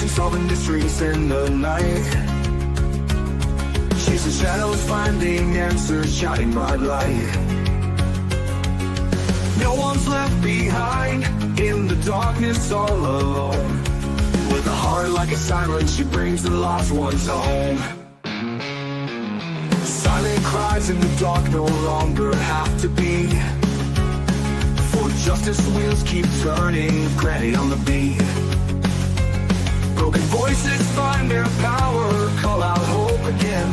Sebastian solving mysteries in the night. Chasing shadows, finding answers, shining bright light. No one's left behind in the darkness, all alone. With a heart like a siren, she brings the lost ones home. Silent cries in the dark no longer have to be, for justice wheels keep turning, granny on the beat. Broken voices find their power, call out hope again.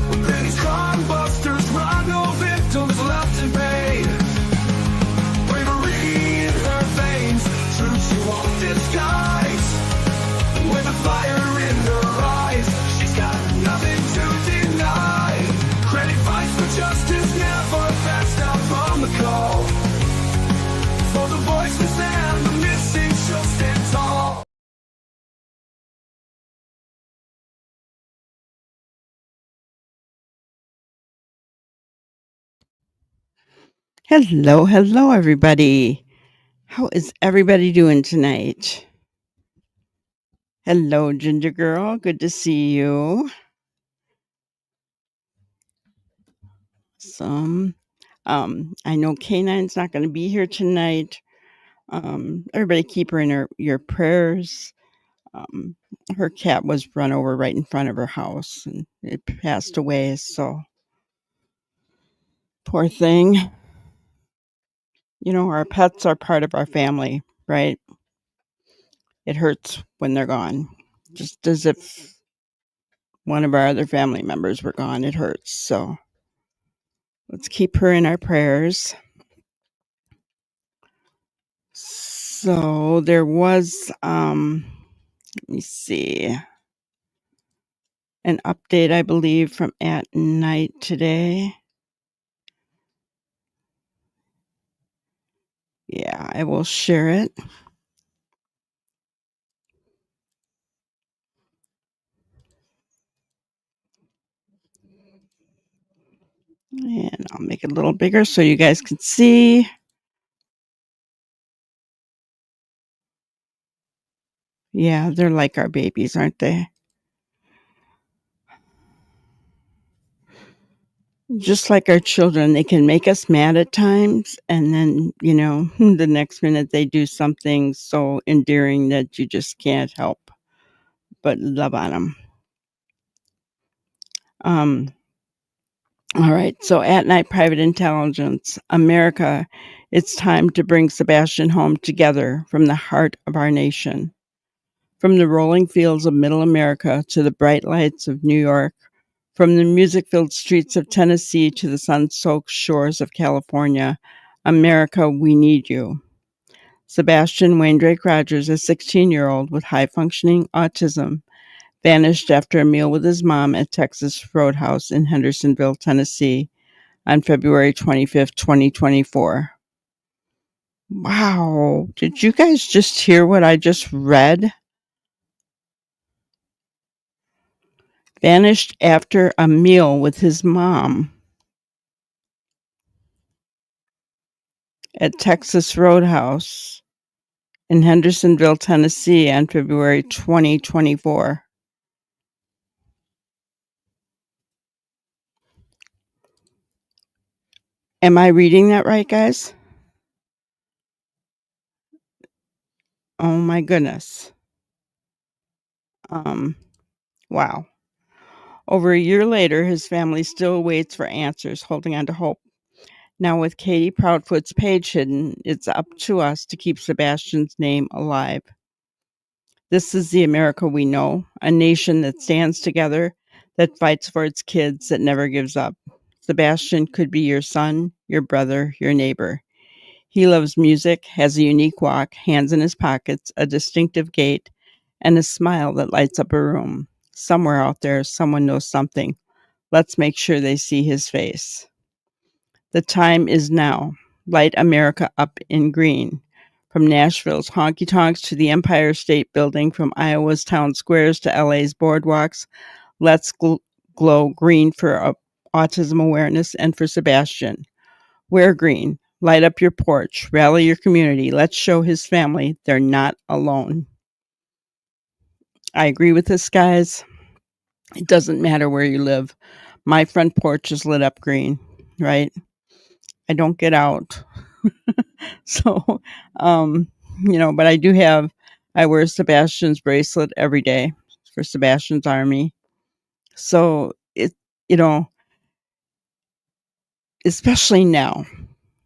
When these crime busters run, no victims left to pay. Bravery in her veins, truth she won't disguise. With a fire in her eyes, she's got nothing to deny. Granny fights for justice, never backs down from the call. For the voiceless and the missing, she'll stand tall. Hello, everybody. How is everybody doing tonight? Hello, Ginger Girl. Good to see you. I know K9's not going to be here tonight. Everybody keep her in your prayers. Her cat was run over right in front of her house and it passed away, so poor thing. You know, our pets are part of our family, right? It hurts when they're gone, just as if one of our other family members were gone. It hurts, so let's keep her in our prayers. So there was, let me see, an update, I believe, from At Night today. Yeah, I will share it. And I'll make it a little bigger so you guys can see. Yeah, they're like our babies, aren't they? Just like our children, they can make us mad at times, and then, you know, the next minute they do something so endearing that you just can't help but love on them. All right, so At Night Private Intelligence. America, it's time to bring Sebastian home together from the heart of our nation. From the rolling fields of middle America to the bright lights of New York, from the music-filled streets of Tennessee to the sun-soaked shores of California, America, we need you. Sebastian Wayne Drake Rogers, a 16-year-old with high-functioning autism, vanished after a meal with his mom at Texas Roadhouse in Hendersonville, Tennessee, on February 25th, 2024. Wow, did you guys just hear what I just read? Vanished after a meal with his mom at Texas Roadhouse in Hendersonville, Tennessee on February 2024. Am I reading that right, guys? Oh my goodness. Wow. Over a year later, his family still waits for answers, holding on to hope. Now, with Katie Proudfoot's page hidden, it's up to us to keep Sebastian's name alive. This is the America we know, a nation that stands together, that fights for its kids, that never gives up. Sebastian could be your son, your brother, your neighbor. He loves music, has a unique walk, hands in his pockets, a distinctive gait, and a smile that lights up a room. Somewhere out there, someone knows something. Let's make sure they see his face. The time is now. Light America up in green. From Nashville's honky tonks to the Empire State Building, from Iowa's town squares to LA's boardwalks, let's glow green for autism awareness and for Sebastian. Wear green. Light up your porch. Rally your community. Let's show his family they're not alone. I agree with this, guys. It doesn't matter where you live. My front porch is lit up green, right? I don't get out. So, um, but I wear Sebastian's bracelet every day for Sebastian's army. So you know, especially now,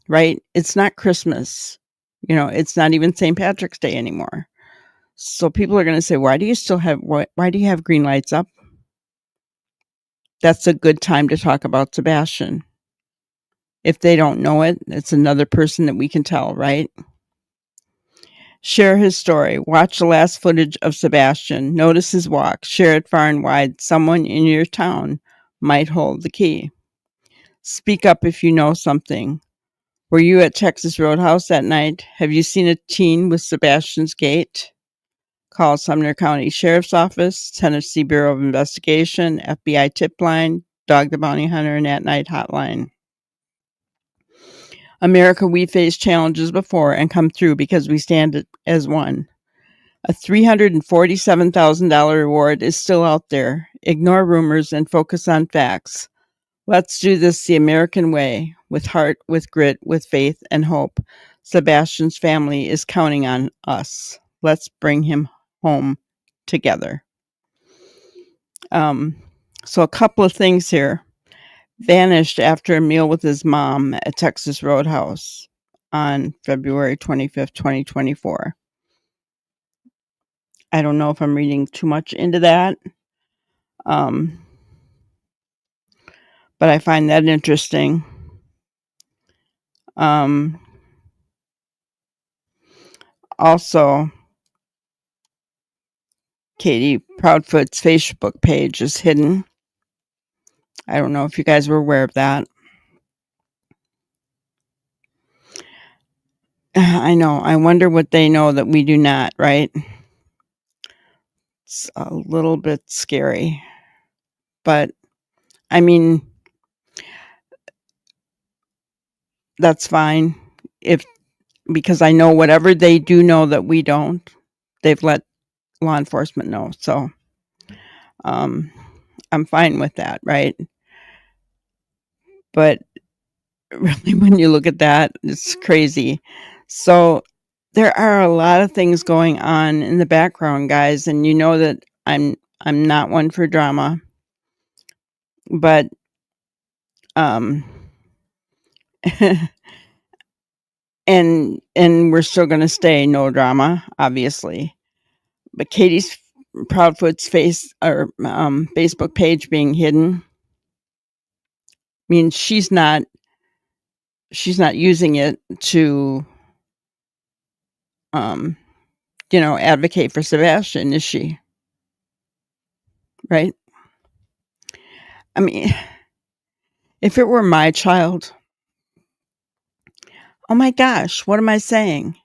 right? It's not Christmas. It's not even St. Patrick's Day anymore. So people are going to say, why do you have green lights up? That's a good time to talk about Sebastian. If they don't know it, it's another person that we can tell, right? Share his story. Watch the last footage of Sebastian. Notice his walk. Share it far and wide. Someone in your town might hold the key. Speak up if you know something. Were you at Texas Roadhouse that night? Have you seen a teen with Sebastian's gait? Call Sumner County Sheriff's Office, Tennessee Bureau of Investigation, FBI tip line, Dog the Bounty Hunter, and At Night hotline. America, we faced challenges before and come through because we stand as one. A $347,000 reward is still out there. Ignore rumors and focus on facts. Let's do this the American way, with heart, with grit, with faith and hope. Sebastian's family is counting on us. Let's bring him home together. So a couple of things here. Vanished after a meal with his mom at Texas Roadhouse on February 25th, 2024. I don't know if I'm reading too much into that. But I find that interesting. Also, Katie Proudfoot's Facebook page is hidden. I don't know if you guys were aware of that. I know. I wonder what they know that we do not, right? It's a little bit scary. But, I mean, that's fine. Because I know whatever they do know that we don't, they've let law enforcement know. So, I'm fine with that, right? But really, when you look at that, it's crazy. So there are a lot of things going on in the background, guys, and you know that I'm not one for drama, but and we're still going to stay no drama, obviously. But Katie's Proudfoot's Facebook page being hidden means she's not using it to advocate for Sebastian, is she? Right? I mean, if it were my child, oh my gosh, what am I saying?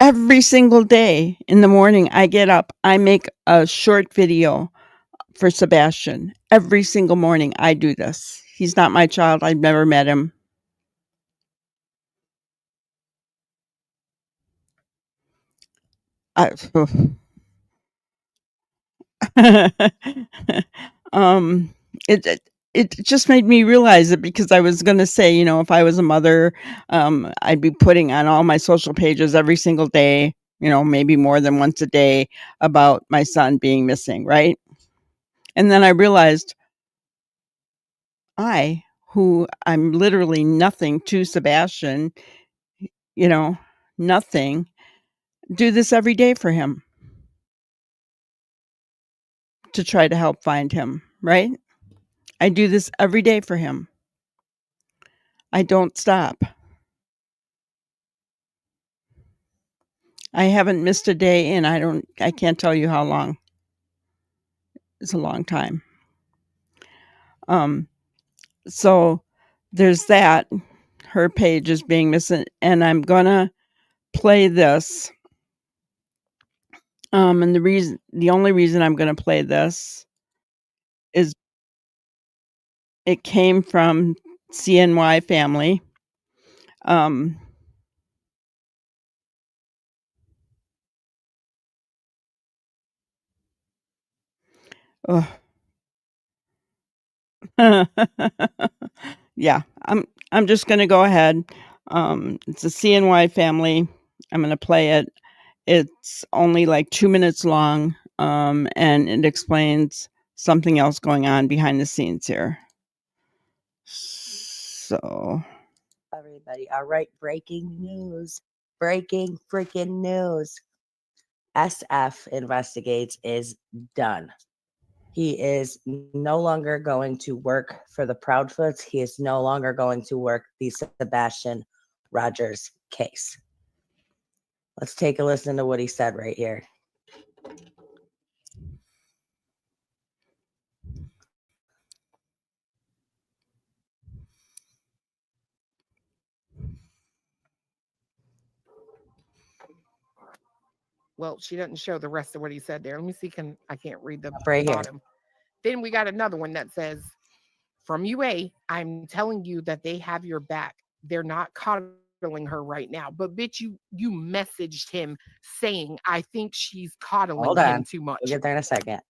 Every single day in the morning, I get up, I make a short video for Sebastian. Every single morning, I do this. He's not my child. I've never met him. I, um, it just made me realize it, because I was going to say, if I was a mother, I'd be putting on all my social pages every single day, maybe more than once a day, about my son being missing, right? And then I realized who I'm literally nothing to Sebastian, nothing, do this every day for him to try to help find him, right? I do this every day for him. I don't stop. I haven't missed a day in I can't tell you how long. It's a long time. So there's that. Her page is being missing, and I'm gonna play this. And the only reason I'm gonna play this is it came from CNY family. Ugh. Yeah, I'm just gonna go ahead. It's a CNY family. I'm gonna play it. It's only like 2 minutes long, and it explains something else going on behind the scenes here. So, Everybody, all right, breaking news. Breaking freaking news. SF Investigates is done. He is no longer going to work for the Proudfoots. He is no longer going to work the Sebastian Rogers case. Let's take a listen to what he said right here. Well, she doesn't show the rest of what he said there. Let me see. I can't read the Right here. bottom. Then we got another one that says, "From UA, I'm telling you that they have your back. They're not coddling her right now, but bitch, you messaged him saying I think she's coddling Hold him on. too much We'll get there in a second.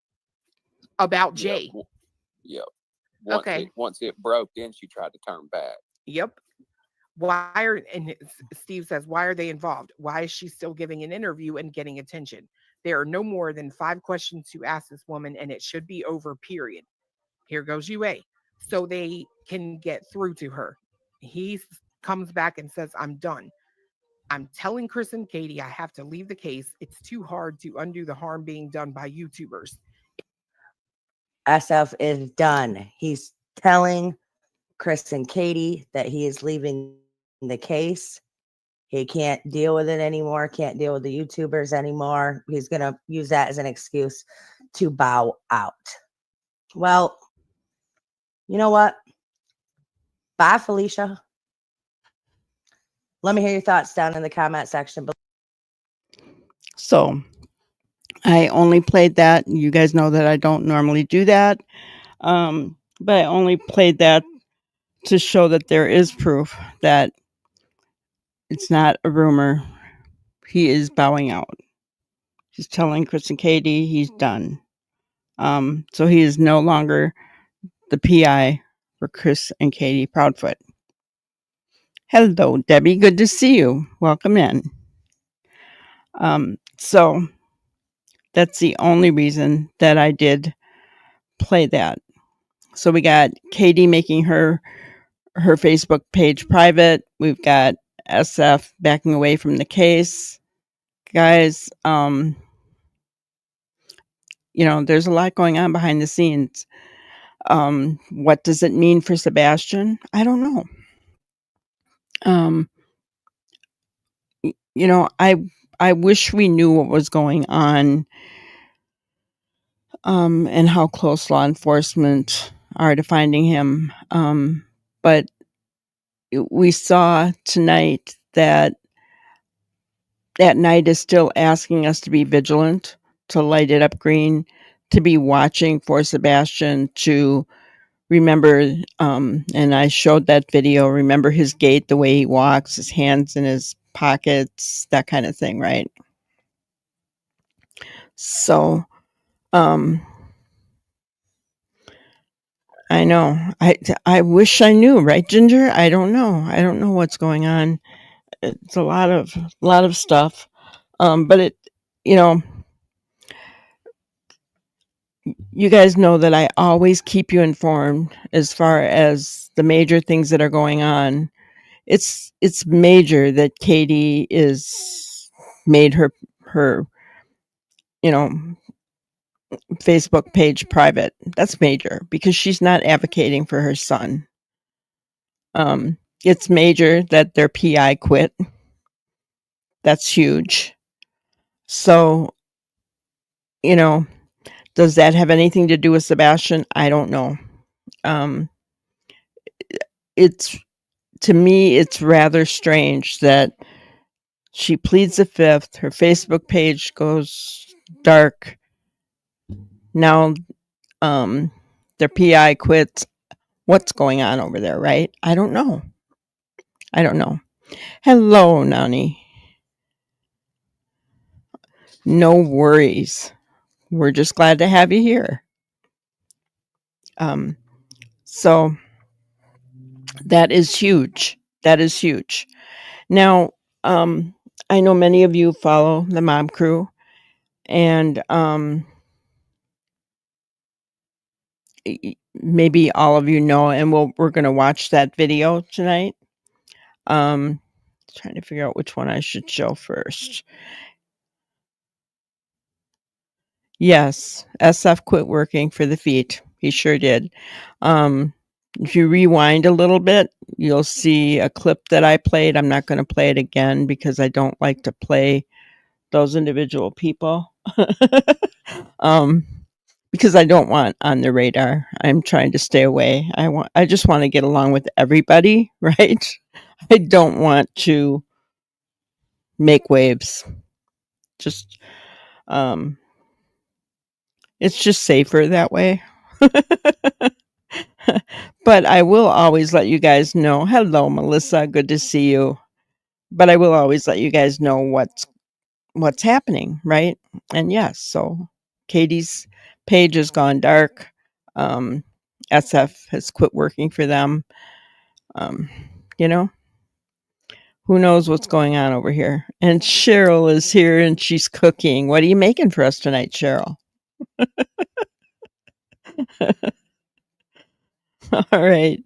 about Yep. Jay." Yep. Okay. Once it broke, then she tried to turn back. Yep. Steve says, why are they involved? Why is she still giving an interview and getting attention? There are no more than 5 questions to ask this woman, and it should be over, period. Here goes UA. So they can get through to her. He comes back and says, I'm done. I'm telling Chris and Katie I have to leave the case. It's too hard to undo the harm being done by YouTubers. SF is done. He's telling Chris and Katie that he is leaving the case. He can't deal with it anymore, can't deal with the YouTubers anymore. He's going to use that as an excuse to bow out. Well, you know what? Bye, Felicia. Let me hear your thoughts down in the comment section. so I only played that. You guys know that I don't normally do that. But I only played that to show that there is proof that it's not a rumor. He is bowing out. He's telling Chris and Katie he's done. So he is no longer the PI for Chris and Katie Proudfoot. Hello, Debbie. Good to see you. Welcome in. So that's the only reason that I did play that. So we got Katie making her Facebook page private. We've got SF backing away from the case. Guys, there's a lot going on behind the scenes. What does it mean for Sebastian? I don't know. I wish we knew what was going on, and how close law enforcement are to finding him. But we saw tonight that night is still asking us to be vigilant, to light it up green, to be watching for Sebastian, to remember, and I showed that video, remember his gait, the way he walks, his hands in his pockets, that kind of thing, right? So, I know. I wish I knew, right, Ginger? I don't know. I don't know what's going on. It's a lot of stuff. But you guys know that I always keep you informed as far as the major things that are going on. It's major that Katie is made her Facebook page private. That's major because she's not advocating for her son. It's major that their PI quit. That's huge. So, does that have anything to do with Sebastian? I don't know. It's, to me, it's rather strange that she pleads the fifth. Her Facebook page goes dark. Now, their PI quits. What's going on over there, right? I don't know. Hello, Nani. No worries. We're just glad to have you here. So that is huge. That is huge. Now, I know many of you follow the Mob Crew, and maybe all of you know, and we're going to watch that video tonight. Trying to figure out which one I should show first. Yes, SF quit working for the feet. He sure did. If you rewind a little bit, you'll see a clip that I played. I'm not going to play it again because I don't like to play those individual people. Because I don't want on the radar. I'm trying to stay away. I just want to get along with everybody, right? I don't want to make waves. Just it's just safer that way. But I will always let you guys know. Hello, Melissa. Good to see you. But I will always let you guys know what's happening, right? And yes, so Katie's page has gone dark. SF has quit working for them. You know, who knows what's going on over here? And Cheryl is here and she's cooking. What are you making for us tonight, Cheryl? All right.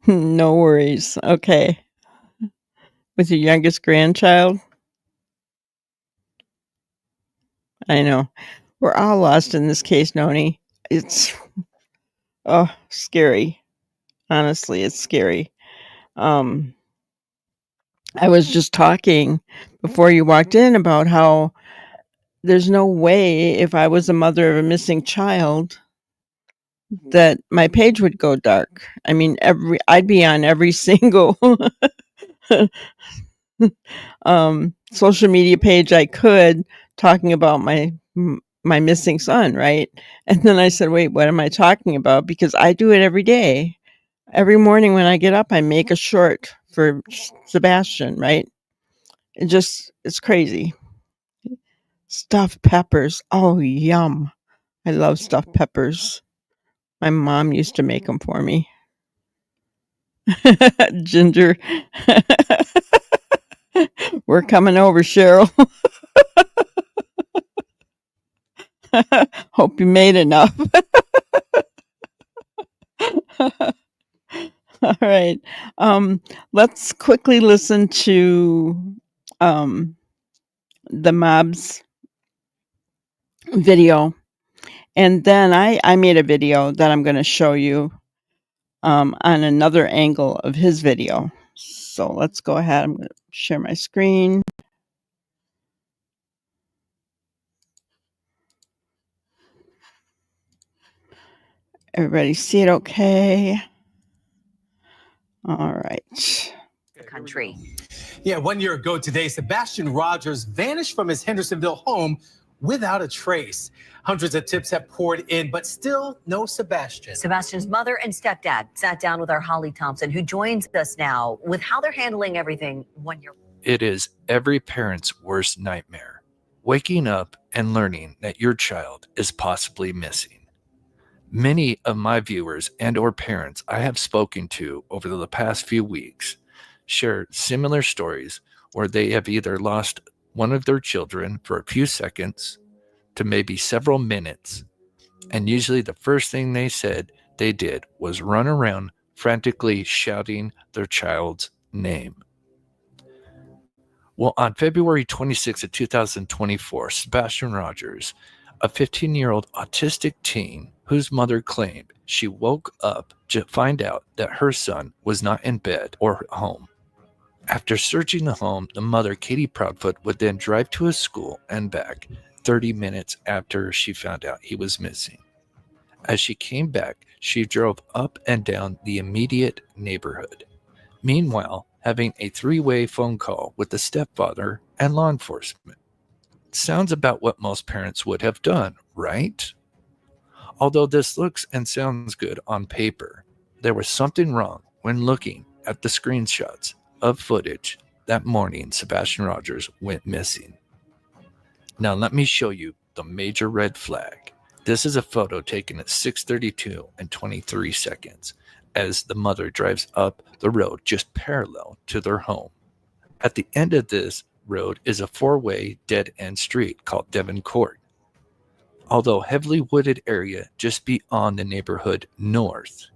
No worries. Okay. With your youngest grandchild? I know. We're all lost in this case, Noni. It's scary. Honestly, it's scary. I was just talking before you walked in about how there's no way if I was a mother of a missing child that my page would go dark. I mean, I'd be on every single social media page I could talking about my missing son, right? And then I said, wait, what am I talking about? Because I do it every day. Every morning when I get up, I make a short for Sebastian, right? It's crazy. Stuffed peppers. Oh, yum. I love stuffed peppers. My mom used to make them for me. Ginger. We're coming over, Cheryl. Hope you made enough. All right. Let's quickly listen to the mob's video. And then I made a video that I'm going to show you on another angle of his video. So let's go ahead. I'm going to share my screen. Everybody see it okay? All right. Country. Yeah, 1 year ago today, Sebastian Rogers vanished from his Hendersonville home without a trace. Hundreds of tips have poured in, but still no Sebastian. Sebastian's mother and stepdad sat down with our Holly Thompson, who joins us now with how they're handling everything 1 year. It is every parent's worst nightmare, waking up and learning that your child is possibly missing. Many of my viewers and or parents I have spoken to over the past few weeks share similar stories where they have either lost one of their children for a few seconds to maybe several minutes, and usually the first thing they said they did was run around frantically shouting their child's name. Well, on February 26 of 2024, Sebastian Rogers, a 15-year-old autistic teen whose mother claimed she woke up to find out that her son was not in bed or home. After searching the home, the mother, Katie Proudfoot, would then drive to his school and back 30 minutes after she found out he was missing. As she came back, she drove up and down the immediate neighborhood. Meanwhile, having a three-way phone call with the stepfather and law enforcement. Sounds about what most parents would have done, right? Although this looks and sounds good on paper, there was something wrong when looking at the screenshots of footage that morning Sebastian Rogers went missing. Now let me show you the major red flag. This is a photo taken at 6:32 and 23 seconds as the mother drives up the road just parallel to their home. At the end of this road is a four-way dead-end street called Devon Court. Although heavily wooded area just beyond the neighborhood north,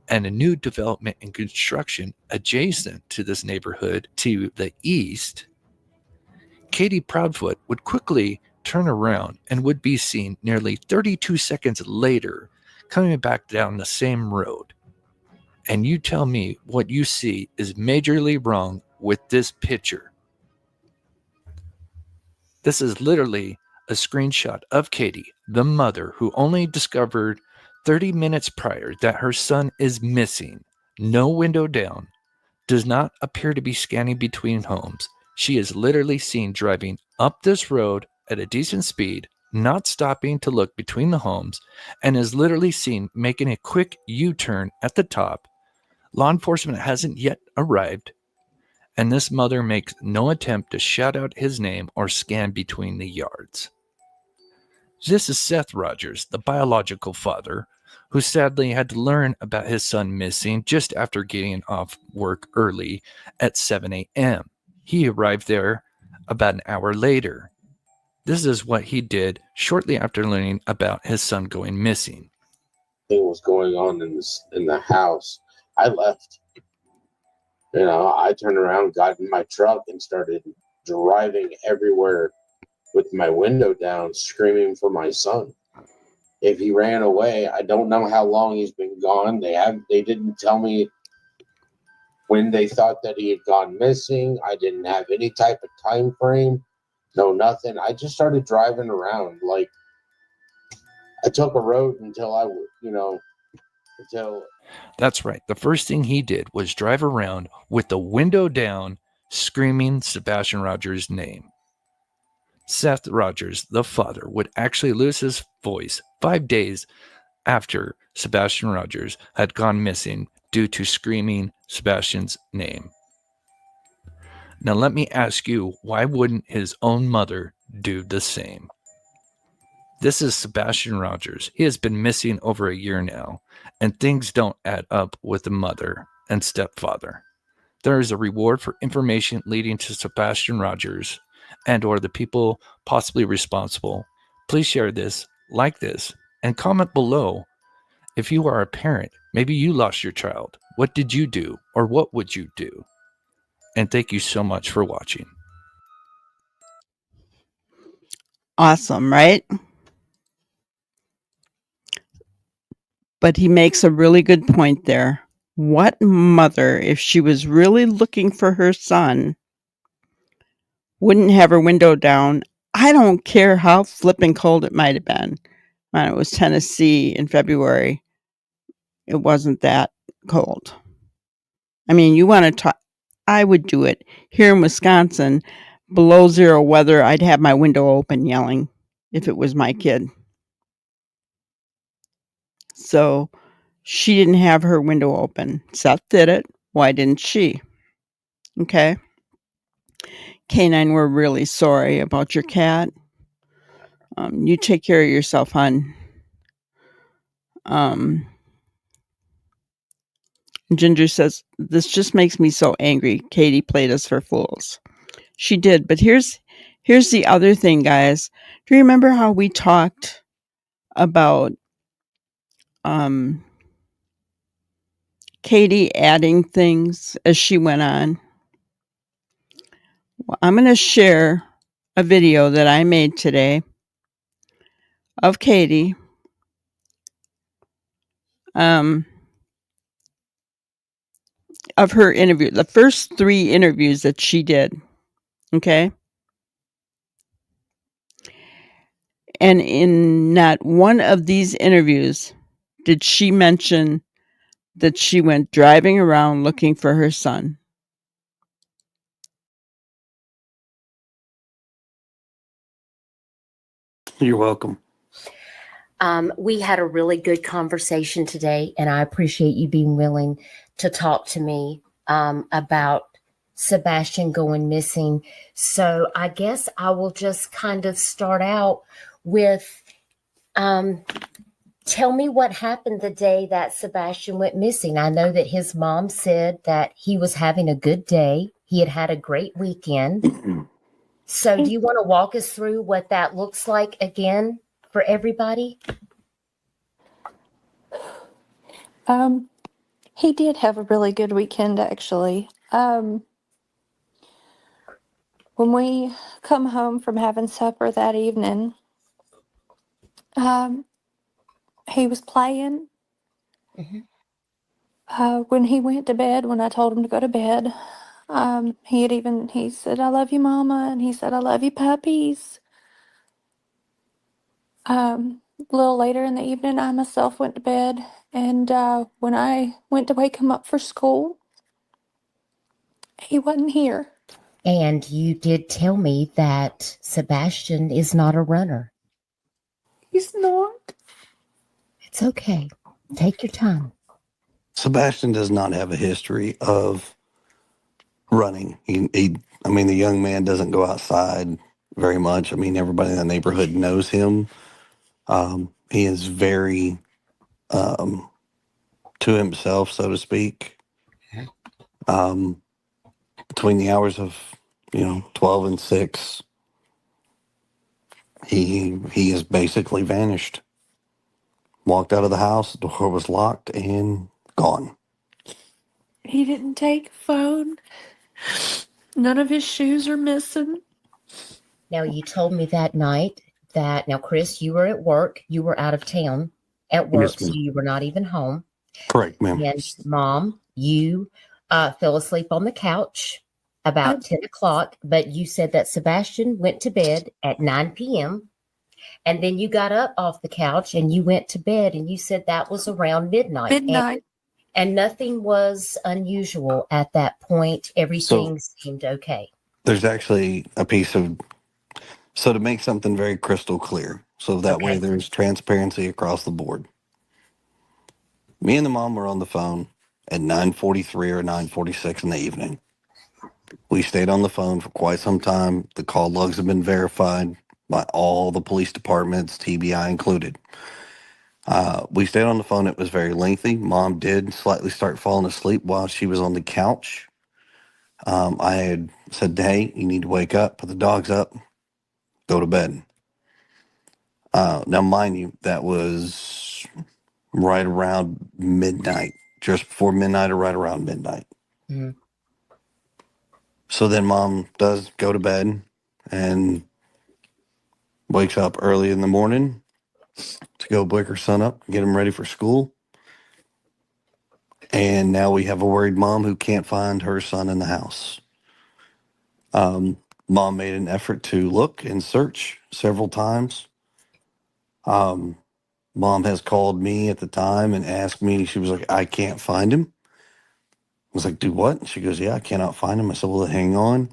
and a new development and construction adjacent to this neighborhood to the east, Katie Proudfoot would quickly turn around and would be seen nearly 32 seconds later coming back down the same road. And you tell me what you see is majorly wrong with this picture. This is literally a screenshot of Katie, the mother who only discovered 30 minutes prior that her son is missing, no window down, does not appear to be scanning between homes. She is literally seen driving up this road at a decent speed, not stopping to look between the homes, and is literally seen making a quick U-turn at the top. Law enforcement hasn't yet arrived, and this mother makes no attempt to shout out his name or scan between the yards. This is Seth Rogers, the biological father, who sadly had to learn about his son missing just after getting off work early at 7 a.m. He arrived there about an hour later. This is what he did shortly after learning about his son going missing. Thing was going on in the house. I left. I turned around, got in my truck, and started driving everywhere with my window down, screaming for my son. If he ran away, I don't know how long he's been gone. They didn't tell me when they thought that he had gone missing. I didn't have any type of time frame. No, nothing. I just started driving around. Like, I took a road until That's right. The first thing he did was drive around with the window down, screaming Sebastian Rogers' name. Seth Rogers, the father, would actually lose his voice 5 days after Sebastian Rogers had gone missing due to screaming Sebastian's name. Now let me ask you, why wouldn't his own mother do the same? This is Sebastian Rogers. He has been missing over a year now, and things don't add up with the mother and stepfather. There is a reward for information leading to Sebastian Rogers and or the people possibly responsible. Please share this, like this, and comment below. If you are a parent, maybe you lost your child. What did you do, or what would you do? And thank you so much for watching. Awesome, right? But he makes a really good point there. What mother, if she was really looking for her son, wouldn't have her window down? I don't care how flippin' cold it might have been. When it was Tennessee in February, it wasn't that cold. I mean, you want to talk, I would do it. Here in Wisconsin, below zero weather, I'd have my window open yelling if it was my kid. So she didn't have her window open. Seth did it. Why didn't she? Okay. Canine, we're really sorry about your cat. You take care of yourself, hon. Ginger says, this just makes me so angry. Katie played us for fools. She did, but here's the other thing, guys. Do you remember how we talked about Katie adding things as she went on? Well, I'm going to share a video that I made today of Katie. Of her interview, the first 3 interviews that she did. Okay. And in not one of these interviews did she mention that she went driving around looking for her son. You're welcome. We had a really good conversation today, and I appreciate you being willing to talk to me about Sebastian going missing. So I guess I will just kind of start out with tell me what happened the day that Sebastian went missing. I know that his mom said that he was having a good day. He had had a great weekend. So do you want to walk us through what that looks like again for everybody? He did have a really good weekend, actually. When we come home from having supper that evening, he was playing. When he went to bed, when I told him to go to bed, he said, "I love you, Mama," and he said, "I love you, puppies." A little later in the evening, I myself went to bed, and when I went to wake him up for school, he wasn't here. And you did tell me that Sebastian is not a runner. He's not. It's okay. Take your time. Sebastian does not have a history of running. I mean, the young man doesn't go outside very much. I mean, everybody in the neighborhood knows him. He is very to himself, so to speak. Between the hours of 12 and 6, he is basically vanished. Walked out of the house, the door was locked, and gone. He didn't take a phone. None of his shoes are missing. Now, you told me that night that, now, Chris, you were at work. You were out of town at work, Yes, ma'am. so you were not even home. Correct, ma'am. And Mom, you fell asleep on the couch about 10 o'clock, but you said that Sebastian went to bed at 9 p.m. And then you got up off the couch and you went to bed, and you said that was around midnight. Midnight. And nothing was unusual at that point. Everything seemed okay. There's actually a piece of, so to make something very crystal clear, so that way there's transparency across the board. Me and the mom were on the phone at 9:43 or 9:46 in the evening. We stayed on the phone for quite some time. The call logs have been verified by all the police departments, TBI included. We stayed on the phone. It was very lengthy. Mom did slightly start falling asleep while she was on the couch. I had said, "Hey, you need to wake up, put the dogs up, go to bed." Now, mind you, that was right around midnight, just before midnight or right around midnight. Mm-hmm. So then Mom does go to bed and wakes up early in the morning to go wake her son up, get him ready for school. And now we have a worried mom who can't find her son in the house. Mom made an effort to look and search several times. Mom has called me at the time and asked me, she was like, "I can't find him." I was like, "Do what?" She goes, "Yeah, I cannot find him." I said, "Well, hang on."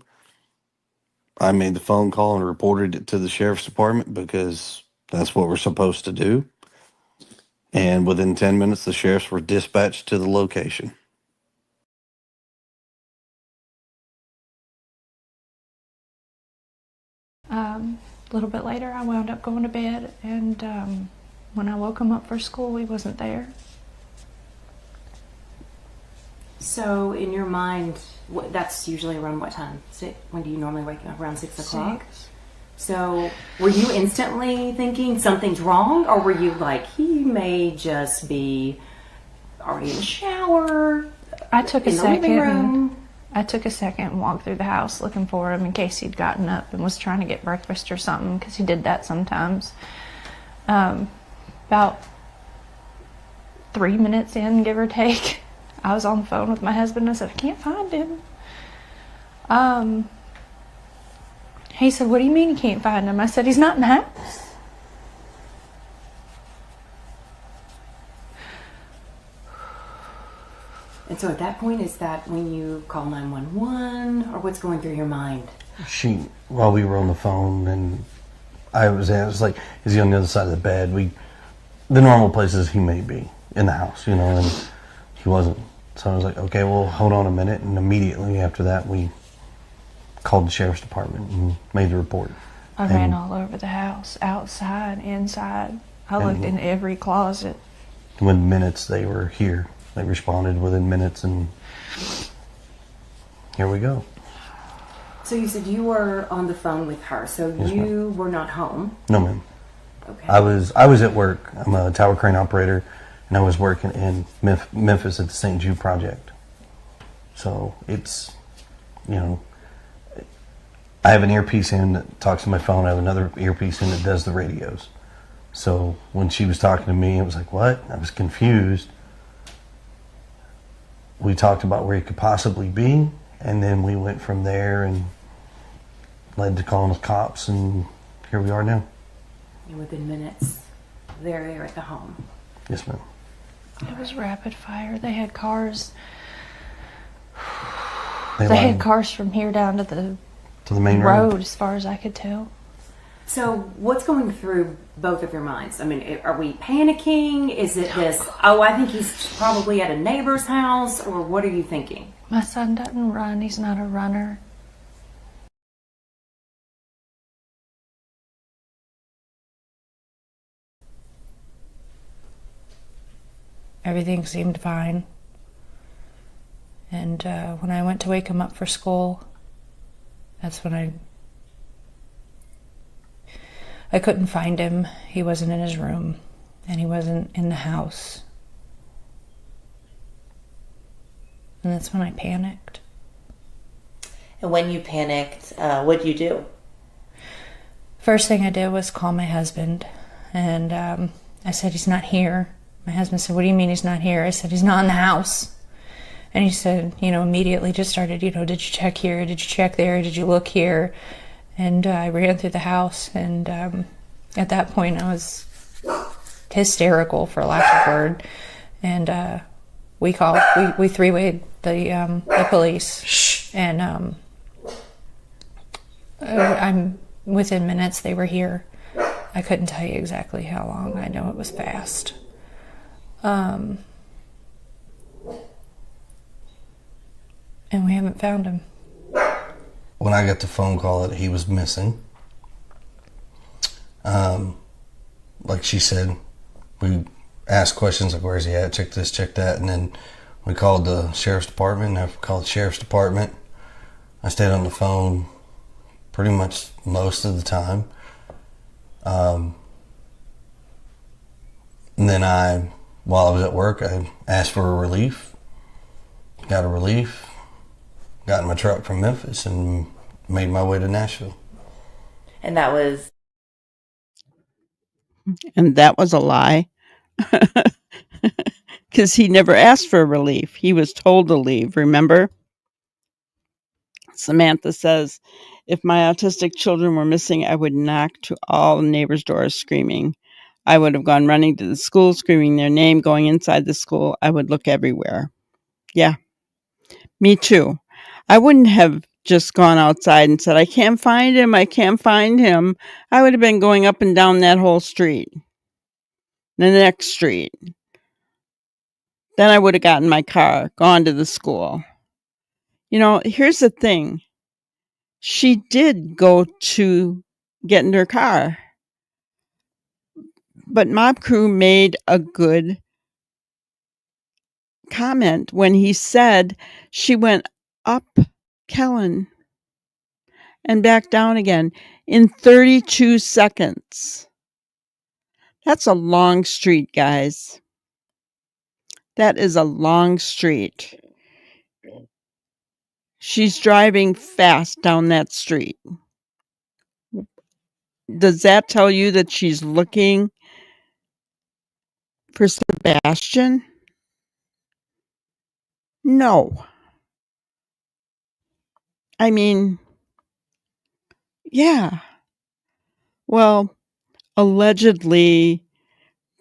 I made the phone call and reported it to the sheriff's department because that's what we're supposed to do. And within 10 minutes, the sheriffs were dispatched to the location. A little bit later, I wound up going to bed, and when I woke him up for school, he wasn't there. So, in your mind, that's usually around what time? When do you normally wake up? Around 6 o'clock? 6. So, were you instantly thinking something's wrong, or were you like, he may just be already in the shower? I took a second. Room? I took a second and walked through the house looking for him in case he'd gotten up and was trying to get breakfast or something, because he did that sometimes. About 3 minutes in, give or take, I was on the phone with my husband. I said, "I can't find him." He said, "What do you mean you can't find him?" I said, "He's not in the house." And so at that point, is that when you call 911, or what's going through your mind? While we were on the phone, and I was like, "Is he on the other side of the bed?" The normal places he may be in the house, and he wasn't. So I was like, okay, well, hold on a minute. And immediately after that, we called the sheriff's department and made the report. I ran all over the house, outside, inside. I looked in every closet. Within minutes, they were here. They responded within minutes, and here we go. So you said you were on the phone with her, so Yes, you were not home. No, ma'am. Okay. I was at work. I'm a tower crane operator, and I was working in Memphis at the St. Jude Project. So it's, you know, I have an earpiece in that talks to my phone. I have another earpiece in that does the radios. So when she was talking to me, it was like, what? I was confused. We talked about where he could possibly be, and then we went from there and led to calling the cops, and here we are now. And within minutes, they're there at the home. Yes, ma'am. It was rapid fire. They had cars. They They had lined cars from here down to the main road, as far as I could tell. So what's going through both of your minds? I mean, are we panicking? Is it this, oh, I think he's probably at a neighbor's house, or what are you thinking? My son doesn't run. He's not a runner. Everything seemed fine. And when I went to wake him up for school, that's when I couldn't find him. He wasn't in his room, and he wasn't in the house. And that's when I panicked. And when you panicked, what did you do? First thing I did was call my husband, and I said, he's not here. My husband said, what do you mean he's not here? I said, he's not in the house. And he said, immediately just started, did you check here? Did you check there? Did you look here? And I ran through the house, and at that point I was hysterical, for lack of a word. And we three-wayed the police, and I'm within minutes they were here. I couldn't tell you exactly how long. I know it was fast. And we haven't found him. When I got the phone call that he was missing, like she said, we asked questions like, where's he at? Check this, check that. And then we called the sheriff's department. I called the sheriff's department. I stayed on the phone pretty much most of the time. And then while I was at work, I asked for a relief. Got a relief. Got in my truck from Memphis and made my way to Nashville. And that was... And that was a lie. Because he never asked for relief. He was told to leave, remember? Samantha says, if my autistic children were missing, I would knock to all the neighbors' doors screaming. I would have gone running to the school, screaming their name, going inside the school. I would look everywhere. Yeah, me too. I wouldn't have just gone outside and said, I can't find him. I can't find him. I would have been going up and down that whole street. The next street. Then I would have gotten my car, gone to the school. Here's the thing. She did go to get in her car. But Mob Crew made a good comment when he said she went up Kellen and back down again in 32 seconds. That's a long street, guys. That is a long street. She's driving fast down that street. Does that tell you that she's looking for Sebastian? No. I mean, yeah. Well, allegedly,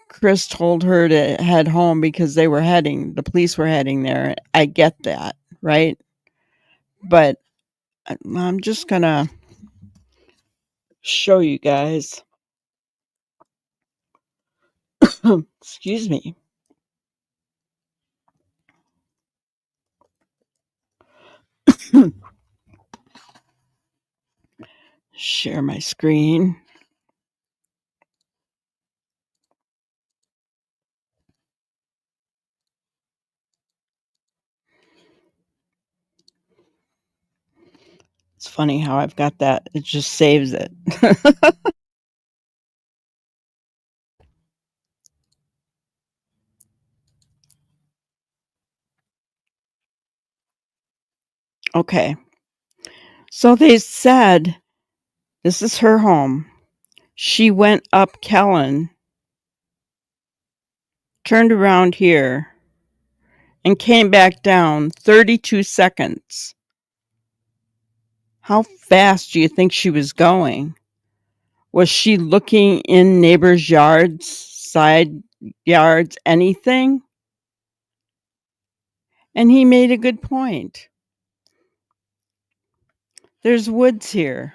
Chris told her to head home because the police were heading there. I get that, right? But I'm just going to show you guys. Excuse me. Share my screen. It's funny how I've got that. It just saves it. Okay. So they said this is her home. She went up Kellen, turned around here, and came back down 32 seconds. How fast do you think she was going? Was she looking in neighbors' yards, side yards, anything? And he made a good point. There's woods here.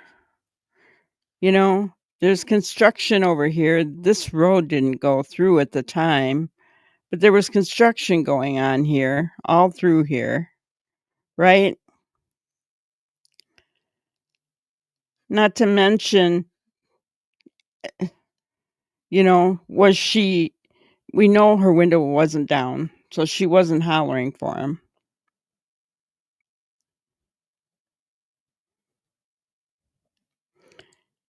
You know, there's construction over here. This road didn't go through at the time, but there was construction going on here, all through here, right? Not to mention, you know, we know her window wasn't down, so she wasn't hollering for him.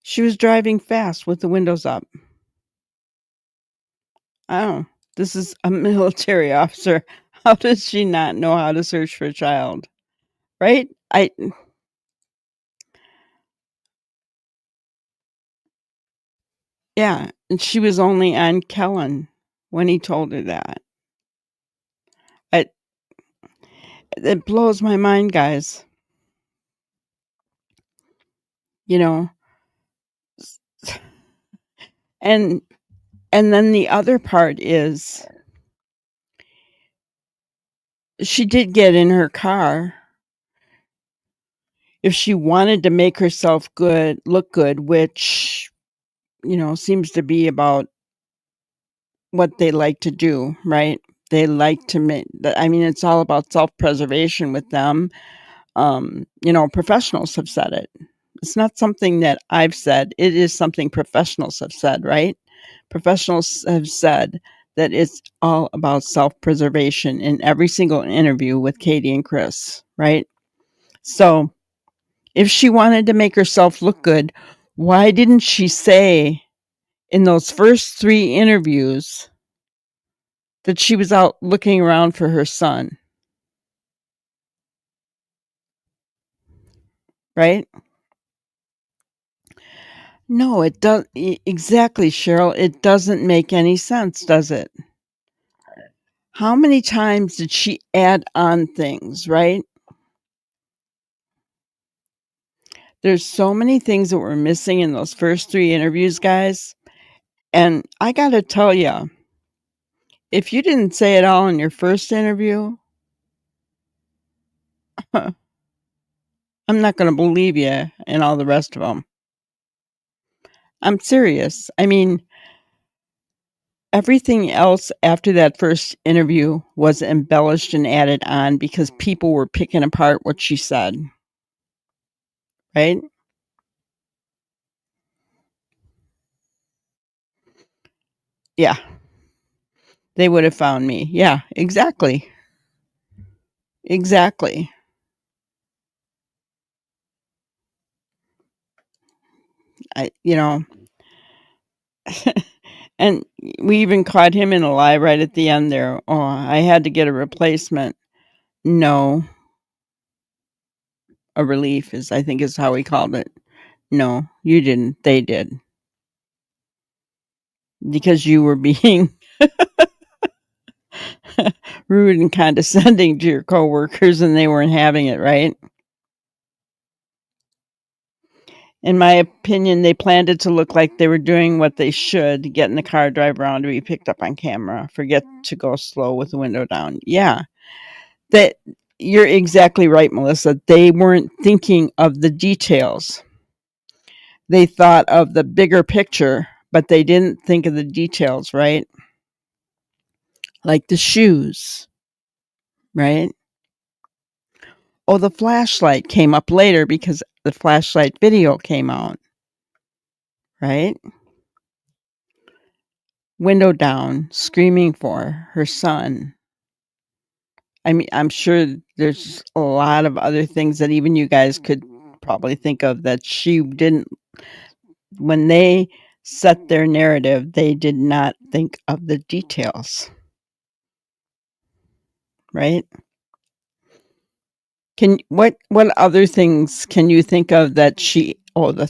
She was driving fast with the windows up. Oh, this is a military officer. How does she not know how to search for a child? Right? Yeah, and she was only on Kellen when he told her that. It blows my mind, guys. You know, and then the other part is she did get in her car. If she wanted to make herself look good, which, you know, seems to be about what they like to do, right? They like to make, I mean, it's all about self-preservation with them. You know, professionals have said it. It's not something that I've said. It is something professionals have said, right? Professionals have said that it's all about self-preservation in every single interview with Katie and Chris, right? So if she wanted to make herself look good, why didn't she say in those first 3 interviews that she was out looking around for her son? Right? No, it does exactly, Cheryl. It doesn't make any sense, does it? How many times did she add on things, right? There's so many things that were missing in those first 3 interviews, guys. And I got to tell you, if you didn't say it all in your first interview, I'm not going to believe you in all the rest of them. I'm serious. I mean, everything else after that first interview was embellished and added on because people were picking apart what she said. Right? Yeah. They would have found me. Yeah, exactly. Exactly. You know, and we even caught him in a lie right at the end there. Oh, I had to get a replacement. No. A relief I think is how he called it. No, you didn't. They did. Because you were being rude and condescending to your coworkers and they weren't having it, right? In my opinion, they planned it to look like they were doing what they should, get in the car, drive around to be picked up on camera, forget to go slow with the window down. Yeah, that you're exactly right, Melissa. They weren't thinking of the details. They thought of the bigger picture, but they didn't think of the details, right? Like the shoes, right? Oh, the flashlight came up later because the flashlight video came out, right? Window down, screaming for her son. I mean, I'm sure there's a lot of other things that even you guys could probably think of that she didn't, when they set their narrative, they did not think of the details. Right? What other things can you think of that the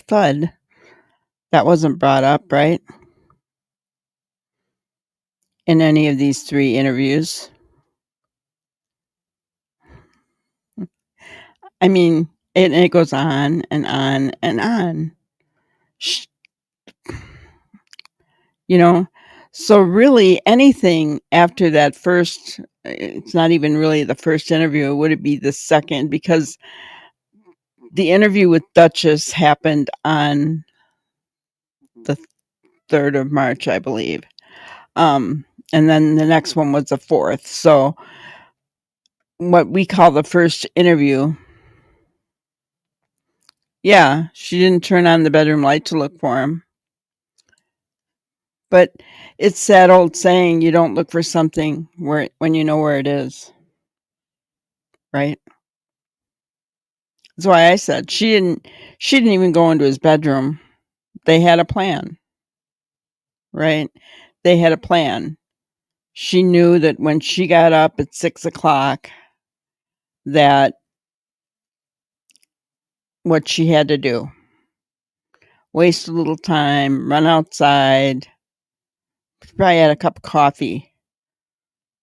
thud, that wasn't brought up, right? In any of these 3 interviews? I mean, it goes on and on and on. You know? So really anything after that first, it's not even really the first interview, would it be the second? Because the interview with Duchess happened on the 3rd of March, I believe. And then the next one was the 4th. So what we call the first interview. Yeah, she didn't turn on the bedroom light to look for him. But it's that old saying, you don't look for something when you know where it is. Right? That's why I said she didn't even go into his bedroom. They had a plan. Right? They had a plan. She knew that when she got up at 6:00 that what she had to do. Waste a little time, run outside. She probably had a cup of coffee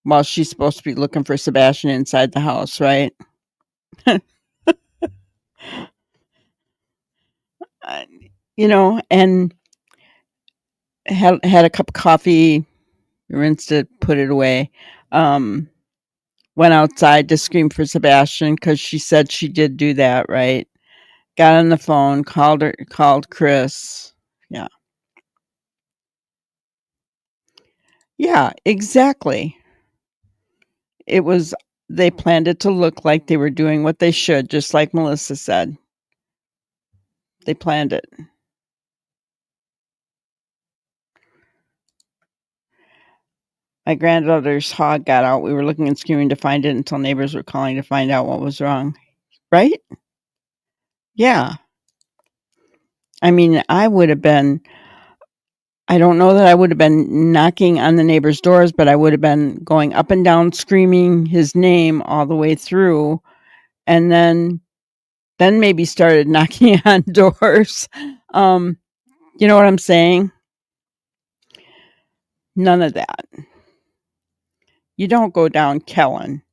while she's supposed to be looking for Sebastian inside the house, right? And had a cup of coffee, rinsed it, put it away. Went outside to scream for Sebastian because she said she did do that, right? Got on the phone, called Chris. Yeah. Yeah, exactly. They planned it to look like they were doing what they should, just like Melissa said. They planned it. My granddaughter's hog got out. We were looking and screaming to find it until neighbors were calling to find out what was wrong. Right? Yeah. I mean, I don't know that I would have been knocking on the neighbors' doors, but I would have been going up and down screaming his name all the way through, and then maybe started knocking on doors. You know what I'm saying? None of that. You don't go down Kellen.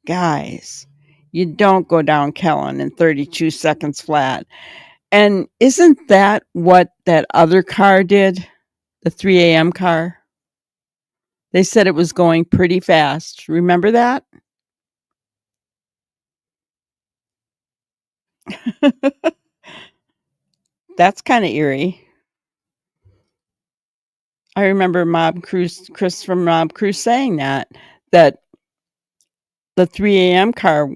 Guys, you don't go down Kellen in 32 seconds flat. And isn't that what that other car did? The 3 a.m. car? They said it was going pretty fast. Remember that? That's kind of eerie. I remember Chris from Mob Crew saying that the 3 a.m. car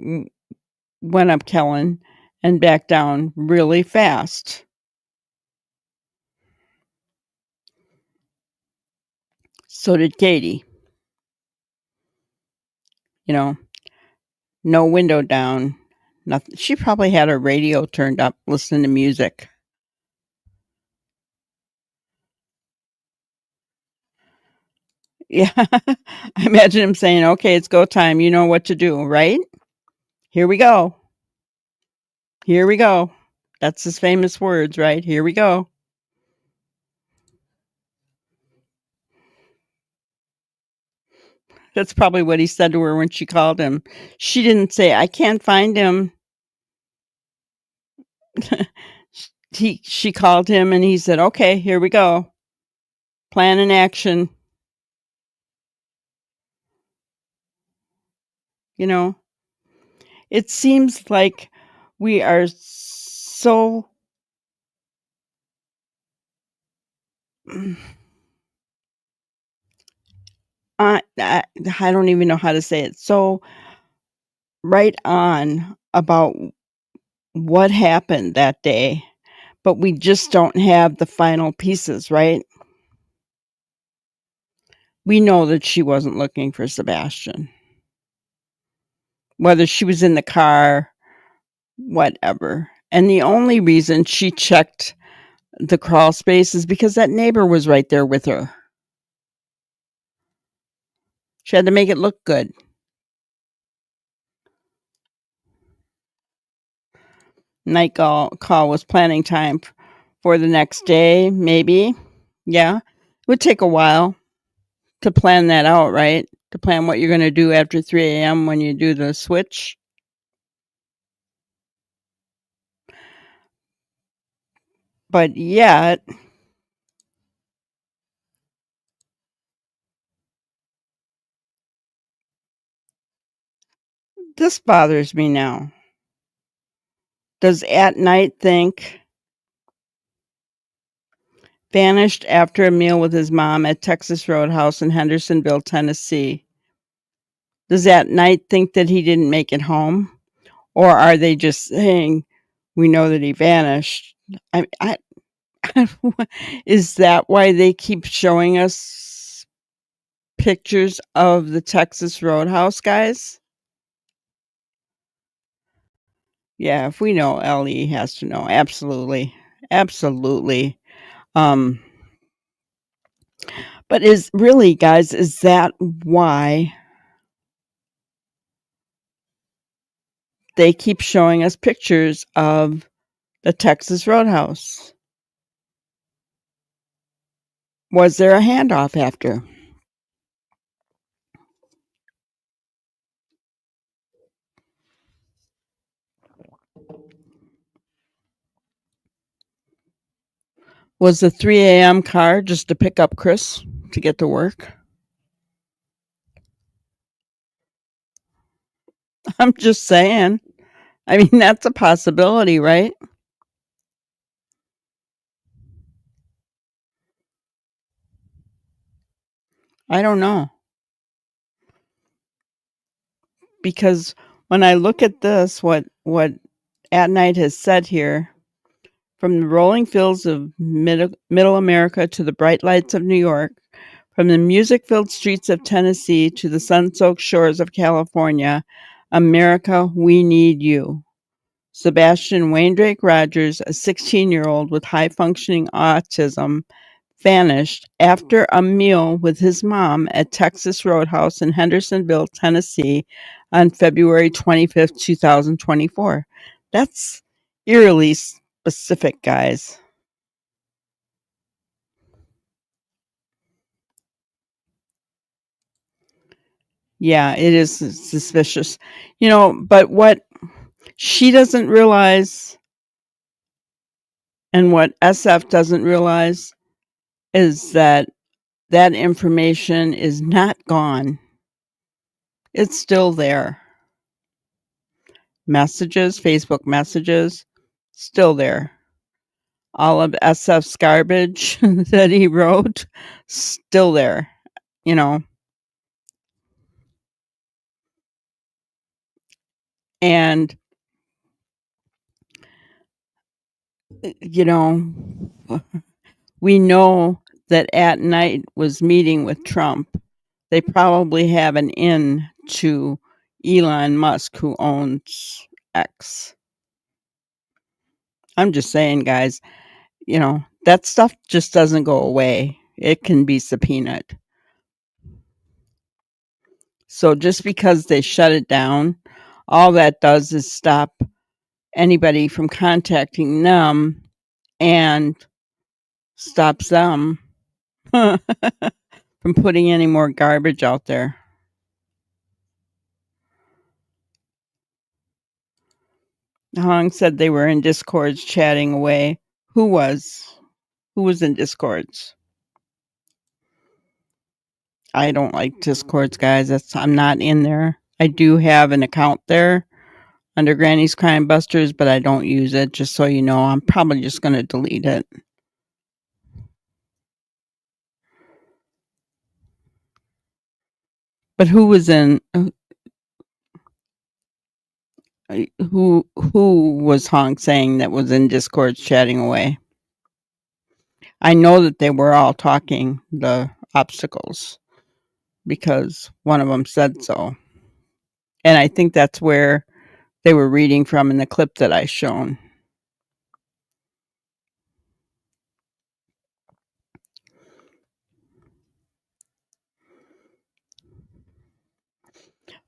went up Kellen and back down really fast. So did Katie. No window down, nothing. She probably had her radio turned up, listening to music. Yeah. I imagine him saying, okay, it's go time. You know what to do, right? Here we go. Here we go. That's his famous words, right? Here we go. That's probably what he said to her when she called him. She didn't say, I can't find him. She called him and he said, okay, here we go. Plan in action. It seems like we are so I don't even know how to say it. So right on about what happened that day, but we just don't have the final pieces, right? We know that she wasn't looking for Sebastian. Whether she was in the car, whatever. And the only reason she checked the crawl space is because that neighbor was right there with her. She had to make it look good. Night call was planning time for the next day, maybe. Yeah. It would take a while to plan that out, right? To plan what you're going to do after 3 a.m. when you do the switch. But yet, this bothers me now. Does at night think vanished after a meal with his mom at Texas Roadhouse in Hendersonville, Tennessee? Does at night think that he didn't make it home? Or are they just saying, we know that he vanished? I is that why they keep showing us pictures of the Texas Roadhouse guys? Yeah, if we know, Ellie has to know. Absolutely. Absolutely. Um, but is really, guys, is that why they keep showing us pictures of the Texas Roadhouse? Was there a handoff after? Was the 3 a.m. car just to pick up Chris to get to work? I'm just saying. I mean, that's a possibility, right? I don't know. Because when I look at this, what At Night has said here, from the rolling fields of middle America to the bright lights of New York, from the music-filled streets of Tennessee to the sun-soaked shores of California, America, we need you. Sebastian Waindrake Rogers, a 16-year-old with high-functioning autism, vanished after a meal with his mom at Texas Roadhouse in Hendersonville, Tennessee on February 25th, 2024. That's eerily specific, guys. Yeah, it is suspicious. But what she doesn't realize and what SF doesn't realize is that information is not gone. It's still there. Messages, Facebook messages, still there. All of SF's garbage that he wrote, still there, you know. And, you know, we know that At Night was meeting with Trump. They probably have an in to Elon Musk, who owns X. I'm just saying, guys, that stuff just doesn't go away. It can be subpoenaed. So just because they shut it down, all that does is stop anybody from contacting them and stops them from putting any more garbage out there. Hong said they were in Discords chatting away. Who was? Who was in Discords? I don't like Discords, guys. I'm not in there. I do have an account there under Granny's Crime Busters, but I don't use it, just so you know. I'm probably just going to delete it. But who was in? who was Hong saying that was in Discord chatting away? I know that they were all talking the obstacles because one of them said so. And I think that's where they were reading from in the clip that I shown.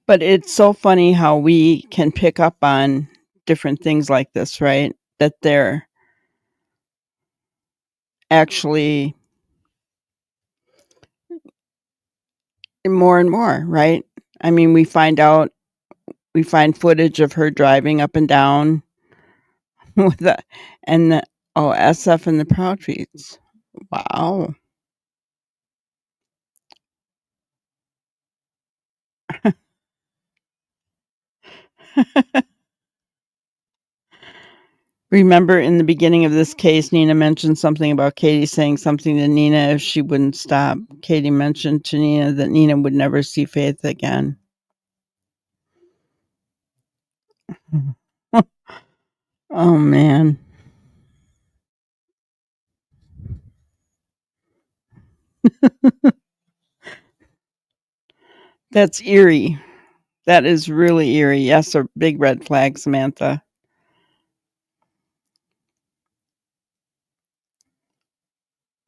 But it's so funny how we can pick up on different things like this, right? That they're actually more and more, right? I mean, we find footage of her driving up and down with SF and the Proud Feeds. Wow. Remember in the beginning of this case, Nina mentioned something about Katie saying something to Nina if she wouldn't stop. Katie mentioned to Nina that Nina would never see Faith again. Oh, man. That's eerie. That is really eerie. Yes, a big red flag, Samantha.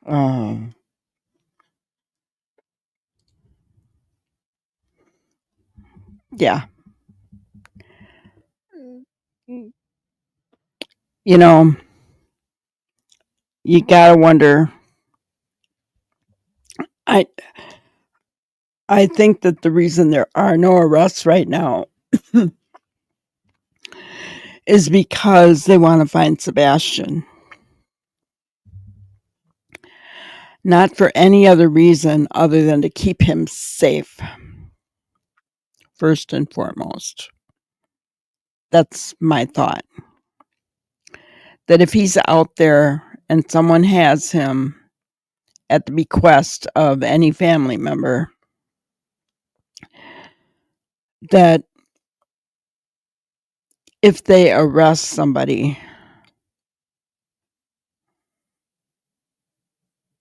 Oh. Yeah. You know, you gotta wonder. I think that the reason there are no arrests right now is because they want to find Sebastian. Not for any other reason other than to keep him safe. First and foremost. That's my thought. That if he's out there and someone has him at the bequest of any family member, that if they arrest somebody,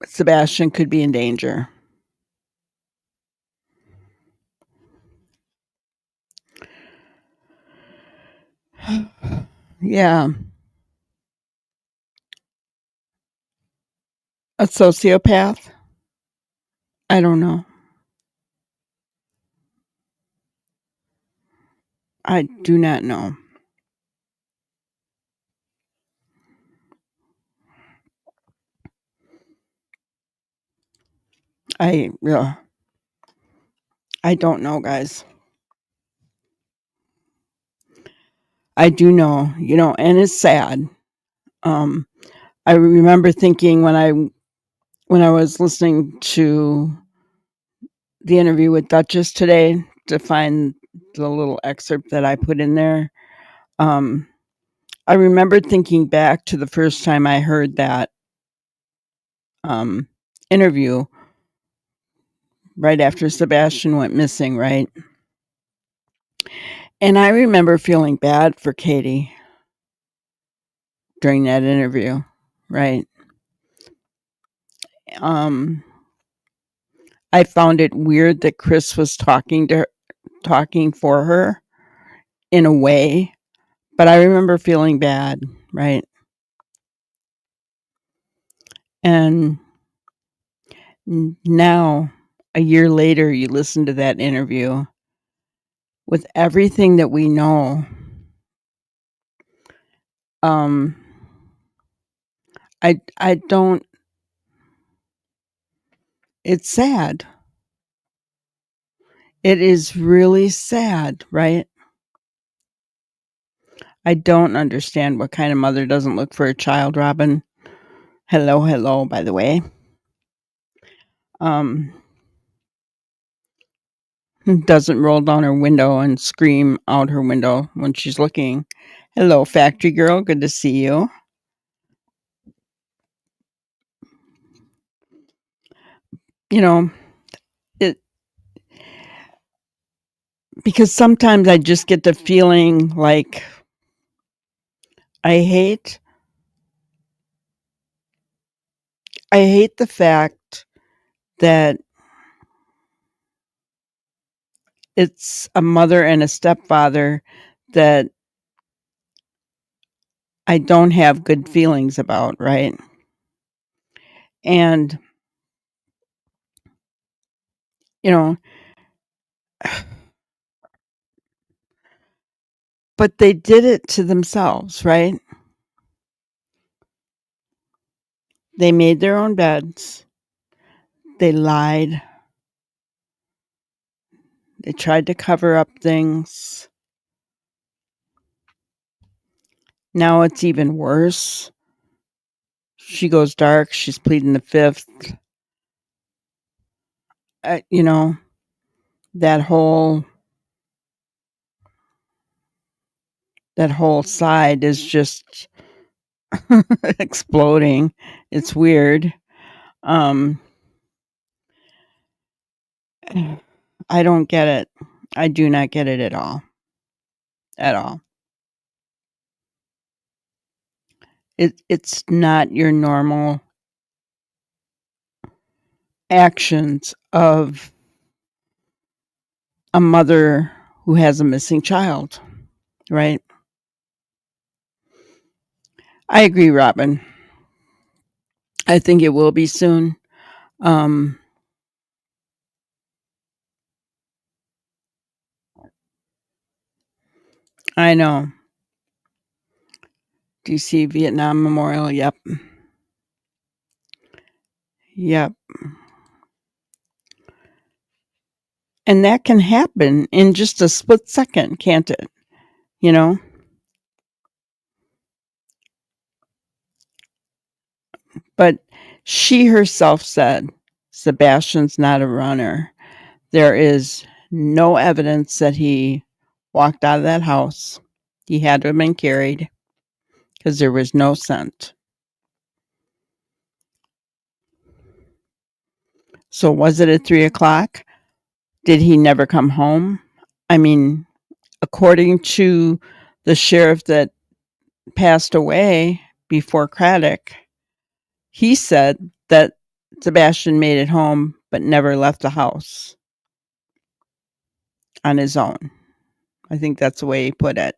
Sebastian could be in danger. Yeah. A sociopath? I don't know. I do not know. I don't know, guys. I do know, and it's sad. I remember thinking when I was listening to the interview with Duchess today to find the little excerpt that I put in there. I remember thinking back to the first time I heard that interview right after Sebastian went missing, right? And I remember feeling bad for Katie during that interview, right? I found it weird that Chris was talking for her in a way, but I remember feeling bad, right? And now, a year later, you listen to that interview with everything that we know. I don't. It's sad. It is really sad, right? I don't understand what kind of mother doesn't look for a child, Robin. Hello, by the way. Doesn't roll down her window and scream out her window when she's looking. Hello, factory girl. Good to see you. It because sometimes I just get the feeling like I hate the fact that it's a mother and a stepfather that I don't have good feelings about, right? And, you know, but they did it to themselves, right? They made their own beds. They lied. They tried to cover up things. Now it's even worse. She goes dark. She's pleading the fifth. You know, that whole side is just exploding. It's weird. I don't get it. I do not get it at all. At all. It's not your normal actions of a mother who has a missing child, right? I agree, Robin. I think it will be soon. I know. DC Vietnam Memorial, yep. Yep. And that can happen in just a split second, can't it? You know? But she herself said, Sebastian's not a runner. There is no evidence that he walked out of that house. He had to have been carried because there was no scent. So was it at 3:00? Did he never come home? I mean, according to the sheriff that passed away before Craddock, he said that Sebastian made it home but never left the house on his own. I think that's the way he put it.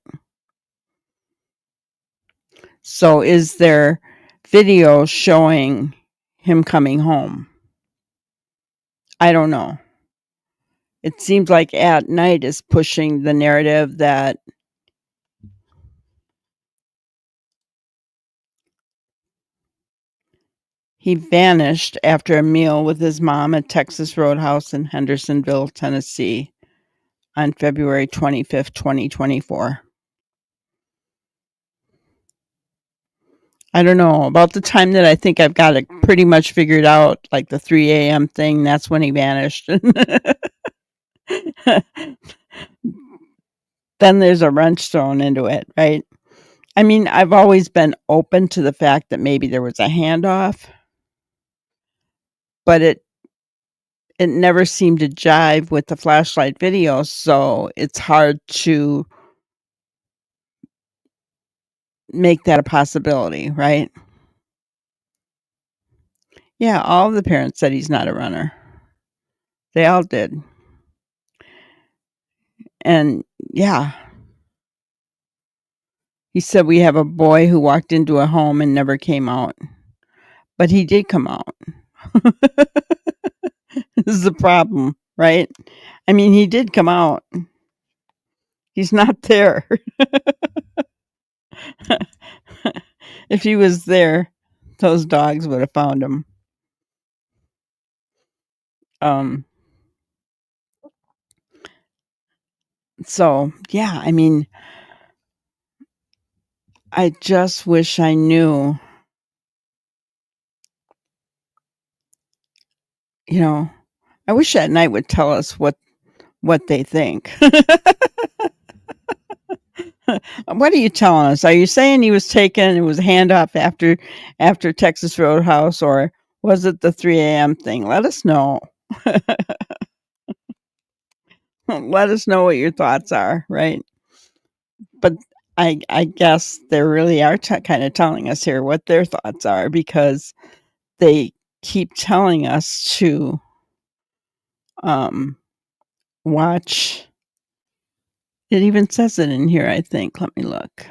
So is there video showing him coming home? I don't know. It seems like At Night is pushing the narrative that he vanished after a meal with his mom at Texas Roadhouse in Hendersonville, Tennessee on February 25th, 2024. I don't know. About the time that I think I've got it pretty much figured out, like the 3 a.m. thing, that's when he vanished. Then there's a wrench thrown into it, right? I mean, I've always been open to the fact that maybe there was a handoff, but it never seemed to jive with the flashlight video, so it's hard to make that a possibility, right? Yeah, all of the parents said he's not a runner. They all did. And yeah. He said we have a boy who walked into a home and never came out. But he did come out. This is the problem, right? I mean, he did come out. He's not there. If he was there, those dogs would have found him. So, yeah, I mean, I just wish I knew, you know, I wish At Night would tell us what they think. What are you telling us? Are you saying he was taken, it was a handoff after Texas Roadhouse, or was it the 3 a.m. thing? Let us know. Let us know what your thoughts are, right? But I guess they really are kind of telling us here what their thoughts are, because they keep telling us to watch. It even says it in here, I think. Let me look.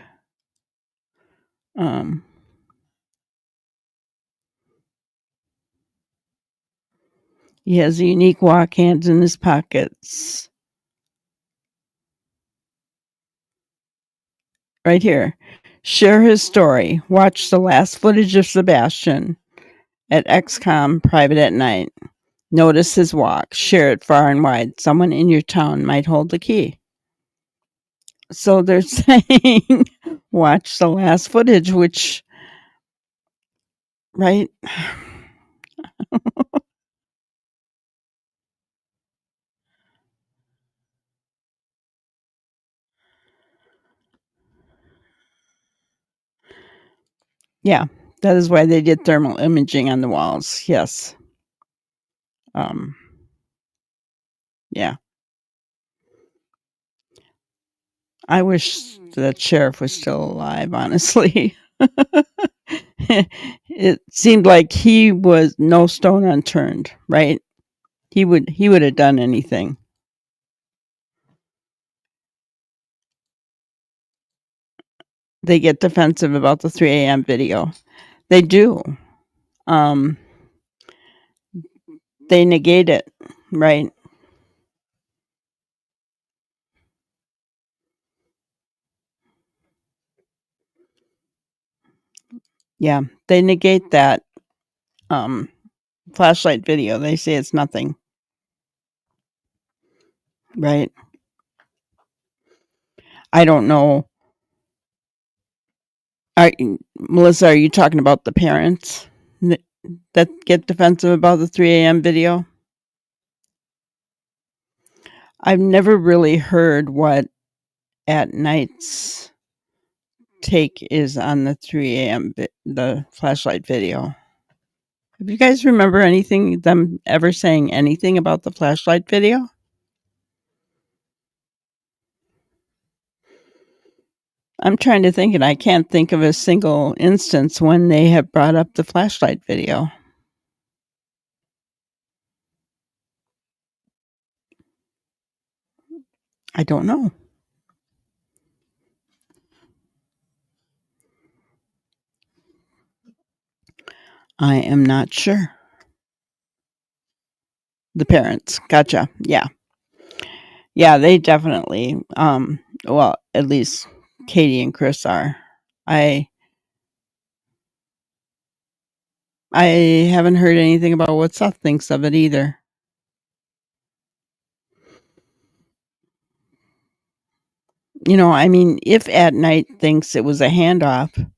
He has a unique walk, hands in his pockets. Right here. Share his story. Watch the last footage of Sebastian at XCOM private at night. Notice his walk. Share it far and wide. Someone in your town might hold the key. So they're saying watch the last footage, which, right? Yeah, that is why they did thermal imaging on the walls. Yes. Yeah. I wish that sheriff was still alive, honestly. It seemed like he was no stone unturned, right? He would have done anything. They get defensive about the 3 a.m. video. They do. They negate it, right? Yeah, they negate that flashlight video. They say it's nothing, right? I don't know. Melissa, are you talking about the parents that get defensive about the 3 a.m. video? I've never really heard what At Night's take is on the 3 a.m. The flashlight video. Have you guys remember them ever saying anything about the flashlight video? I'm trying to think, and I can't think of a single instance when they have brought up the flashlight video. I don't know. I am not sure. The parents. Gotcha. Yeah. Yeah, they definitely, well, at least Katie and Chris are. I haven't heard anything about what Seth thinks of it either. I mean, if At Night thinks it was a handoff,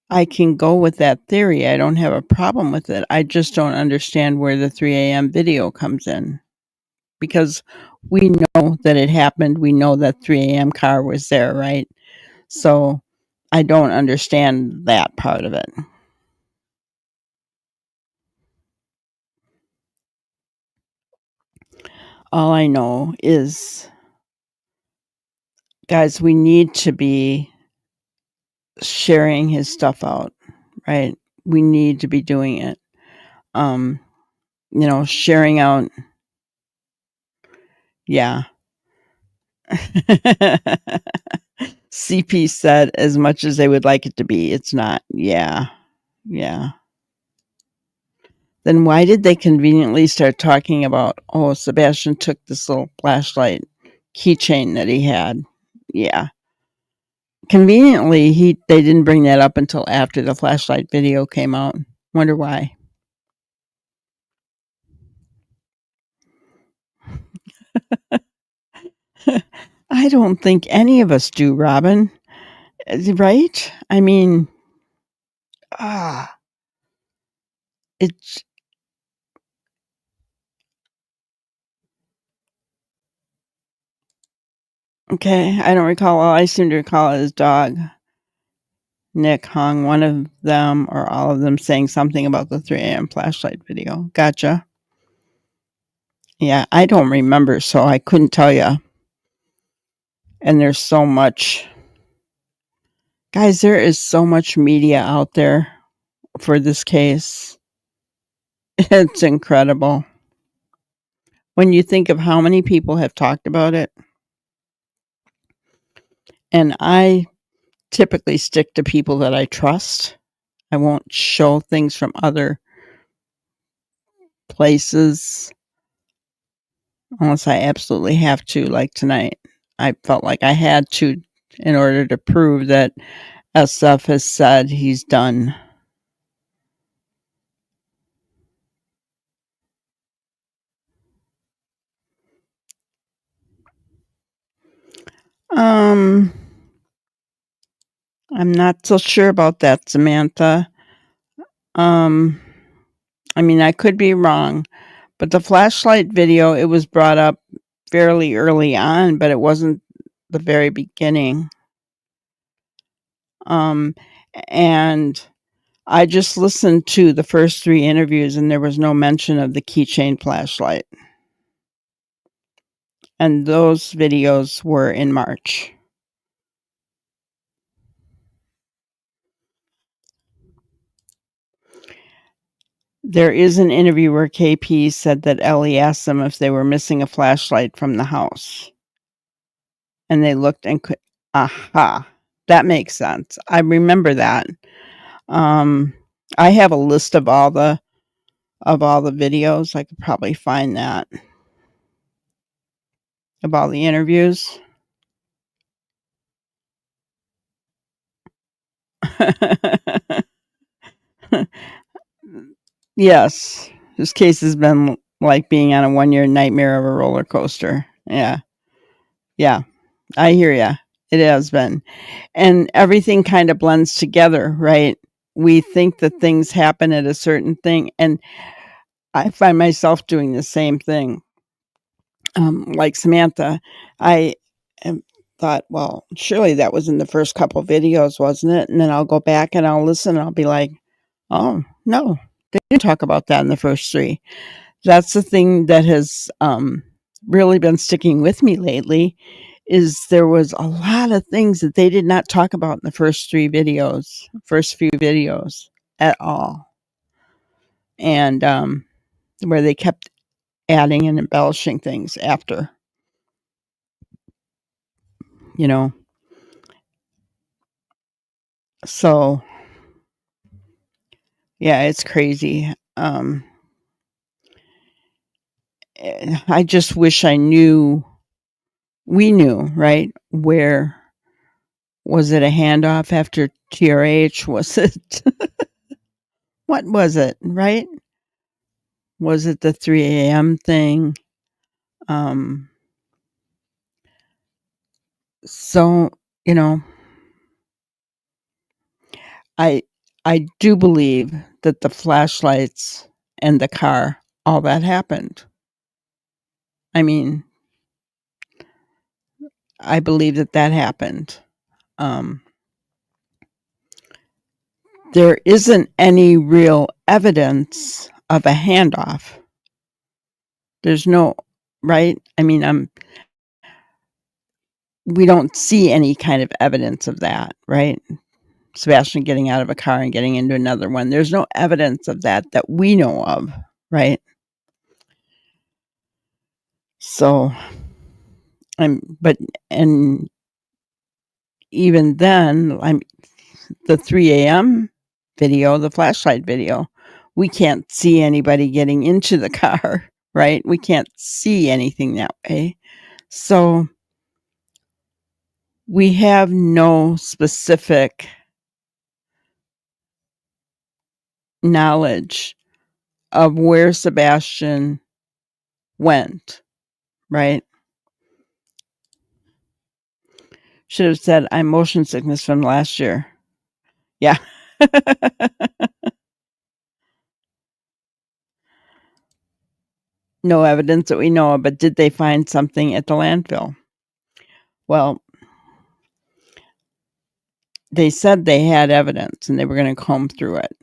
I can go with that theory. I don't have a problem with it. I just don't understand where the 3 a.m. video comes in, because we know that it happened. We know that 3 a.m. car was there, right? So I don't understand that part of it. All I know is, guys, we need to be sharing his stuff out, right? We need to be doing it. Sharing out. Yeah. CP said as much as they would like it to be, it's not. Yeah. Yeah. Then why did they conveniently start talking about, oh, Sebastian took this little flashlight keychain that he had? Yeah. Conveniently, they didn't bring that up until after the flashlight video came out. Wonder why. I don't think any of us do, Robin. Right? I mean, it's okay. I don't recall. All I seem to recall is dog. Nick hung one of them or all of them saying something about the 3 a.m. flashlight video. Gotcha. Yeah, I don't remember, so I couldn't tell you. And there's so much. Guys, there is so much media out there for this case. It's incredible. When you think of how many people have talked about it, and I typically stick to people that I trust. I won't show things from other places unless I absolutely have to, like tonight. I felt like I had to in order to prove that SF has said he's done. I'm not so sure about that, Samantha. I mean, I could be wrong, but the flashlight video, it was brought up fairly early on, but it wasn't the very beginning. And I just listened to the first 3 interviews and there was no mention of the keychain flashlight. And those videos were in March. There is an interview where KP said that Ellie asked them if they were missing a flashlight from the house. And they looked and could, aha, that makes sense. I remember that. I have a list of all the videos. I could probably find that of all the interviews. Yes, this case has been like being on a 1-year nightmare of a roller coaster. Yeah, I hear ya. It has been, and everything kind of blends together, right? We think that things happen at a certain thing, and I find myself doing the same thing. Like Samantha, I thought, well, surely that was in the first couple videos, wasn't it? And then I'll go back and I'll listen and I'll be like, oh, no, they didn't talk about that in the first 3. That's the thing that has really been sticking with me lately is there was a lot of things that they did not talk about in the first few videos at all. And where they kept adding and embellishing things after, you know. So, yeah, it's crazy. I just wish we knew, right? Where was it a handoff after TRH? Was it, what was it, right? Was it the 3 a.m. thing? So, you know, I do believe that the flashlights and the car, all that happened. I mean, I believe that happened. There isn't any real evidence of a handoff. There's no, right? I mean, we don't see any kind of evidence of that, right? Sebastian getting out of a car and getting into another one. There's no evidence of that we know of, right? So, and even then, the 3 a.m. video, the flashlight video, we can't see anybody getting into the car, right? We can't see anything that way. So we have no specific knowledge of where Sebastian went, right? Should have said, I'm motion sickness from last year. Yeah. No evidence that we know of, but did they find something at the landfill? Well, they said they had evidence and they were going to comb through it,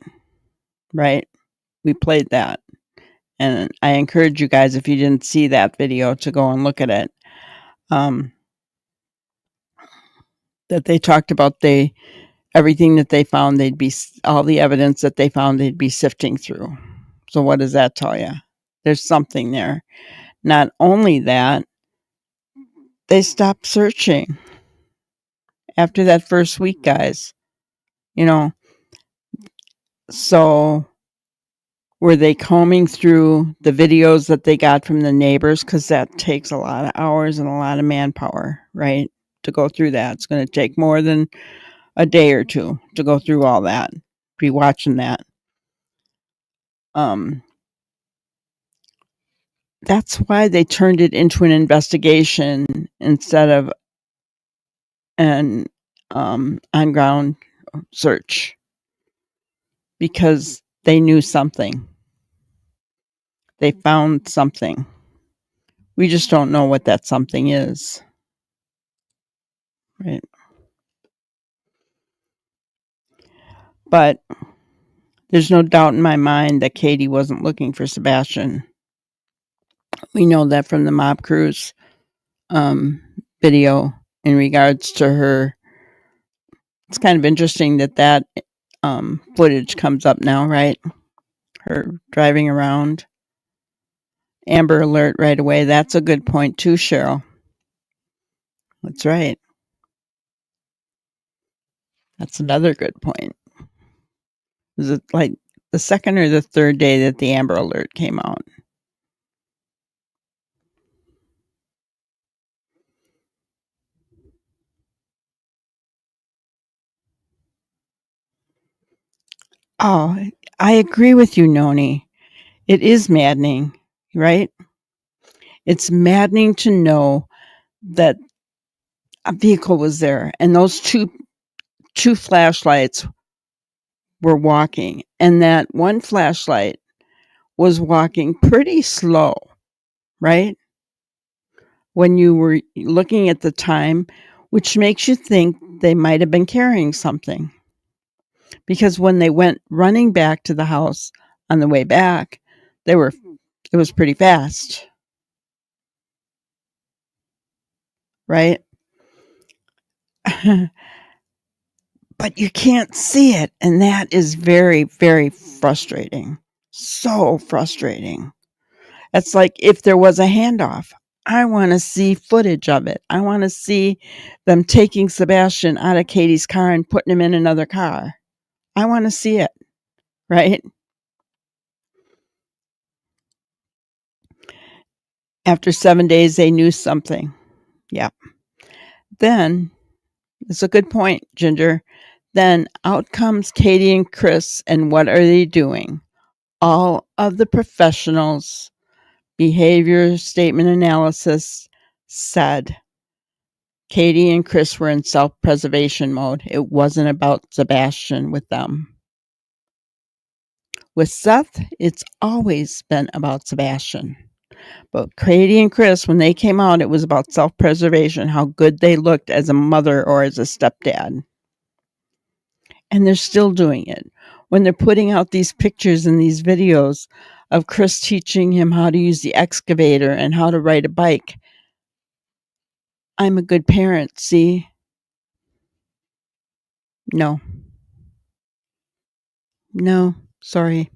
right? We played that. And I encourage you guys, if you didn't see that video, to go and look at it. That they talked about everything that they found, all the evidence that they found, they'd be sifting through. So what does that tell you? There's something there. Not only that, they stopped searching after that first week, guys. So were they combing through the videos that they got from the neighbors? Because that takes a lot of hours and a lot of manpower, right? To go through that. It's going to take more than a day or two to go through all that. Be watching that. That's why they turned it into an investigation instead of an on-ground search, because they knew something. They found something. We just don't know what that something is. Right? But there's no doubt in my mind that Katie wasn't looking for Sebastian. We know that from the mob cruise video in regards to her. It's kind of interesting that footage comes up now, right? Her driving around. Amber Alert right away. That's a good point too, Cheryl. That's right. That's another good point. Was it like the second or the third day that the Amber Alert came out? Oh, I agree with you, Noni. It is maddening, right? It's maddening to know that a vehicle was there and those two flashlights were walking, and that one flashlight was walking pretty slow, right? When you were looking at the time, which makes you think they might have been carrying something. Because when they went running back to the house on the way back, it was pretty fast. Right? But you can't see it, and that is very, very frustrating. So frustrating. It's like if there was a handoff, I want to see footage of it. I want to see them taking Sebastian out of Katie's car and putting him in another car. I want to see it, right? After 7 days, they knew something. Yeah. Then, it's a good point, Ginger. Then out comes Katie and Chris, and what are they doing? All of the professionals, behavior statement analysis said Katie and Chris were in self-preservation mode. It wasn't about Sebastian with them. With Seth, it's always been about Sebastian. But Katie and Chris, when they came out, it was about self-preservation, how good they looked as a mother or as a stepdad. And they're still doing it. When they're putting out these pictures and these videos of Chris teaching him how to use the excavator and how to ride a bike. I'm a good parent, see? No. No, sorry.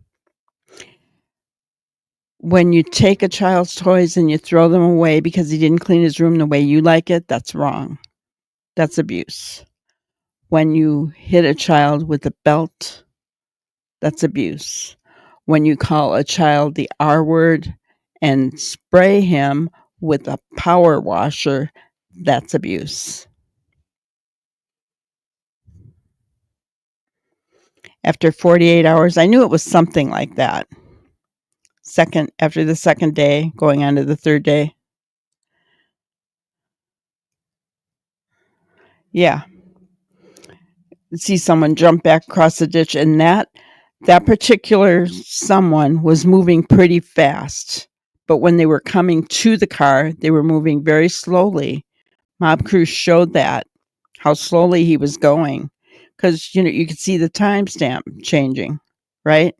When you take a child's toys and you throw them away because he didn't clean his room the way you like it, that's wrong. That's abuse. When you hit a child with a belt, that's abuse. When you call a child the R word and spray him with a power washer, that's abuse. After 48 hours, I knew it was something like that. After the second day, going on to the third day. Yeah. See someone jump back across the ditch, and that particular someone was moving pretty fast. But when they were coming to the car, they were moving very slowly. Mob crew showed that, how slowly he was going. Because, you could see the timestamp changing, right?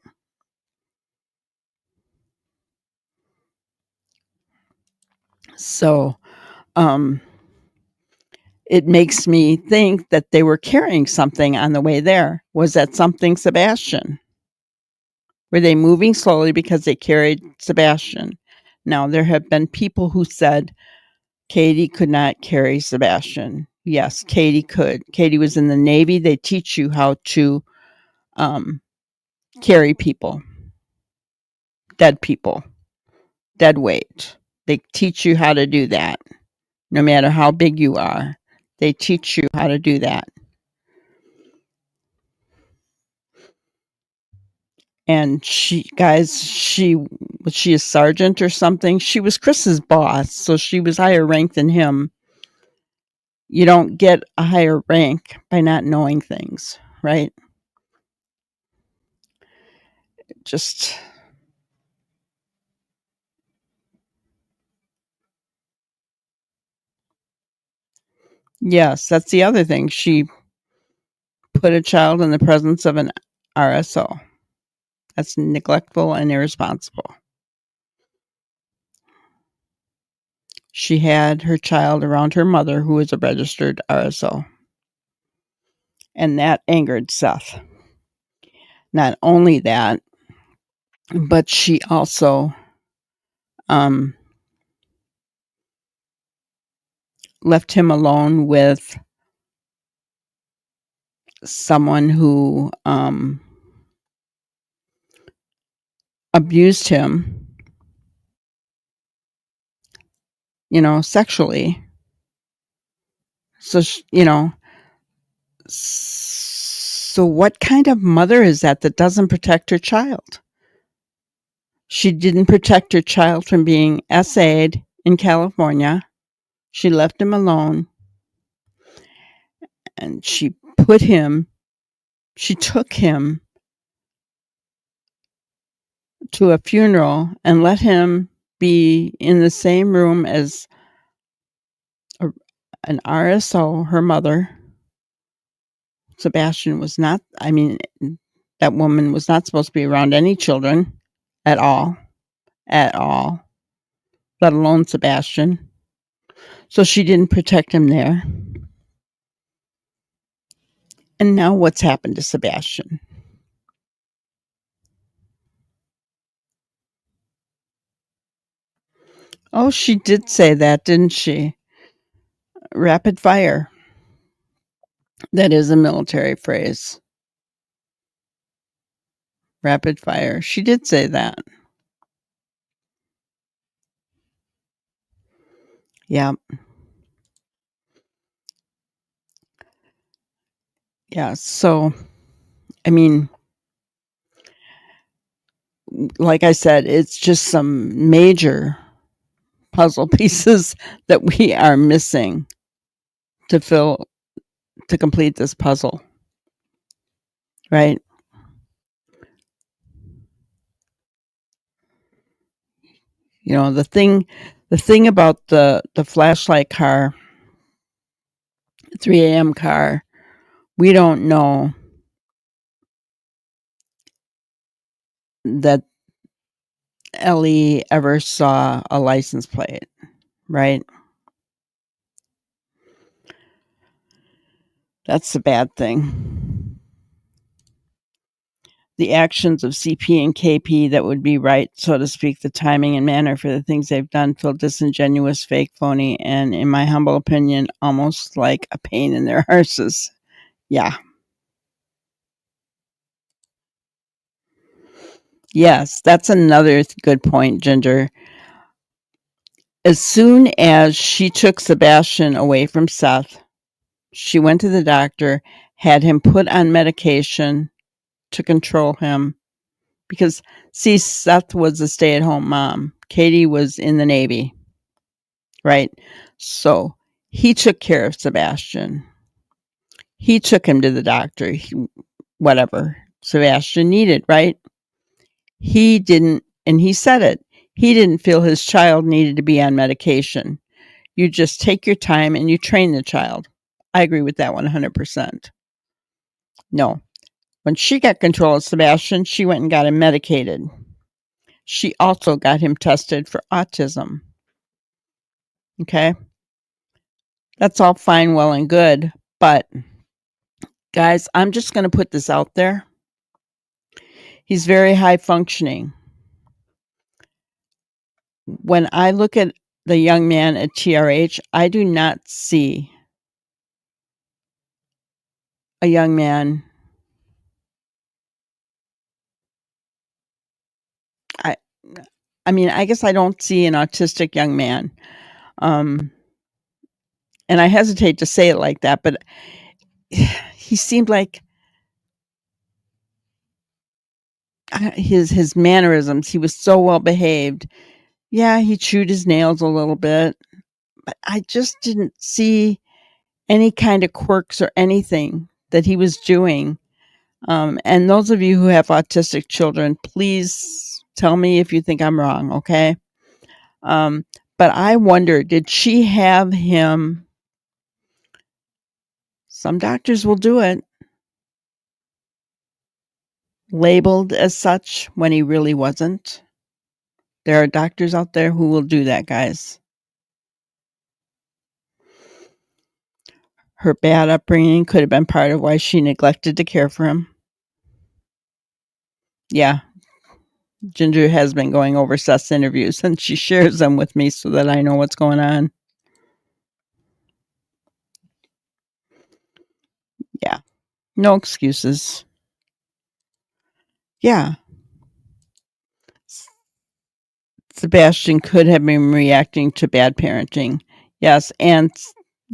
So, it makes me think that they were carrying something on the way there. Was that something Sebastian? Were they moving slowly because they carried Sebastian? Now, there have been people who said Katie could not carry Sebastian. Yes, Katie could. Katie was in the Navy. They teach you how to carry people, dead weight. They teach you how to do that. No matter how big you are, they teach you how to do that. And she was she a sergeant or something? She was Chris's boss, so she was higher ranked than him. You don't get a higher rank by not knowing things, right? Just yes, that's the other thing. She put a child in the presence of an RSO. That's neglectful and irresponsible. She had her child around her mother, who is a registered RSO. And that angered Seth. Not only that, but she also left him alone with someone who abused him, sexually. So, so what kind of mother is that doesn't protect her child? She didn't protect her child from being SA'd in California. She left him alone, and she took him to a funeral and let him be in the same room as an RSO, her mother. Sebastian was not, that woman was not supposed to be around any children at all, let alone Sebastian. So she didn't protect him there. And now what's happened to Sebastian? Oh, she did say that, didn't she? Rapid fire. That is a military phrase. Rapid fire. She did say that. Yeah. Yeah. So, like I said, it's just some major puzzle pieces that we are missing to complete this puzzle. Right? The thing about the flashlight car, 3 a.m. car, we don't know that Ellie ever saw a license plate, right? That's the bad thing. The actions of CP and KP that would be right, so to speak, the timing and manner for the things they've done feel disingenuous, fake, phony, and in my humble opinion, almost like a pain in their arses. Yeah. Yes, that's another good point, Ginger. As soon as she took Sebastian away from Seth, she went to the doctor, had him put on medication to control him. Because, see, Seth was a stay-at-home mom. Katie was in the Navy, right? So he took care of Sebastian. He took him to the doctor, whatever Sebastian needed, right? He didn't, and he said it, he didn't feel his child needed to be on medication. You just take your time and you train the child. I agree with that 100%. No. When she got control of Sebastian, she went and got him medicated. She also got him tested for autism. Okay? That's all fine, well, and good. But, guys, I'm just going to put this out there. He's very high functioning. When I look at the young man at TRH, I do not see a young man. I mean, I guess I don't see an autistic young man. And I hesitate to say it like that, but he seemed like his mannerisms, he was so well behaved. Yeah, he chewed his nails a little bit, but I just didn't see any kind of quirks or anything that he was doing. And those of you who have autistic children, please tell me if you think I'm wrong, okay? But I wonder, did she have him? Some doctors will do it. Labeled as such when he really wasn't. There are doctors out there who will do that, guys. Her bad upbringing could have been part of why she neglected to care for him. Yeah. Ginger has been going over Seth's interviews, and she shares them with me so that I know what's going on. Yeah. No excuses. Yeah. Sebastian could have been reacting to bad parenting. Yes, and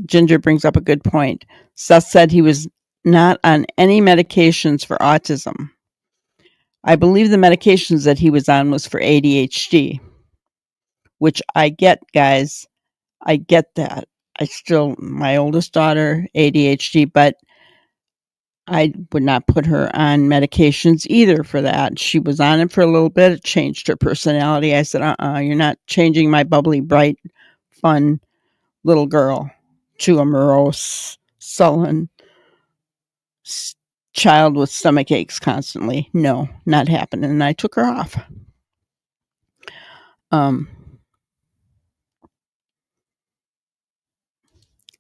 Ginger brings up a good point. Seth said he was not on any medications for autism. I believe the medications that he was on was for ADHD, which I get, guys. I get that. My oldest daughter, ADHD, but I would not put her on medications either for that. She was on it for a little bit. It changed her personality. I said, you're not changing my bubbly, bright, fun little girl to a morose, sullen child with stomach aches constantly. No, not happening. And I took her off.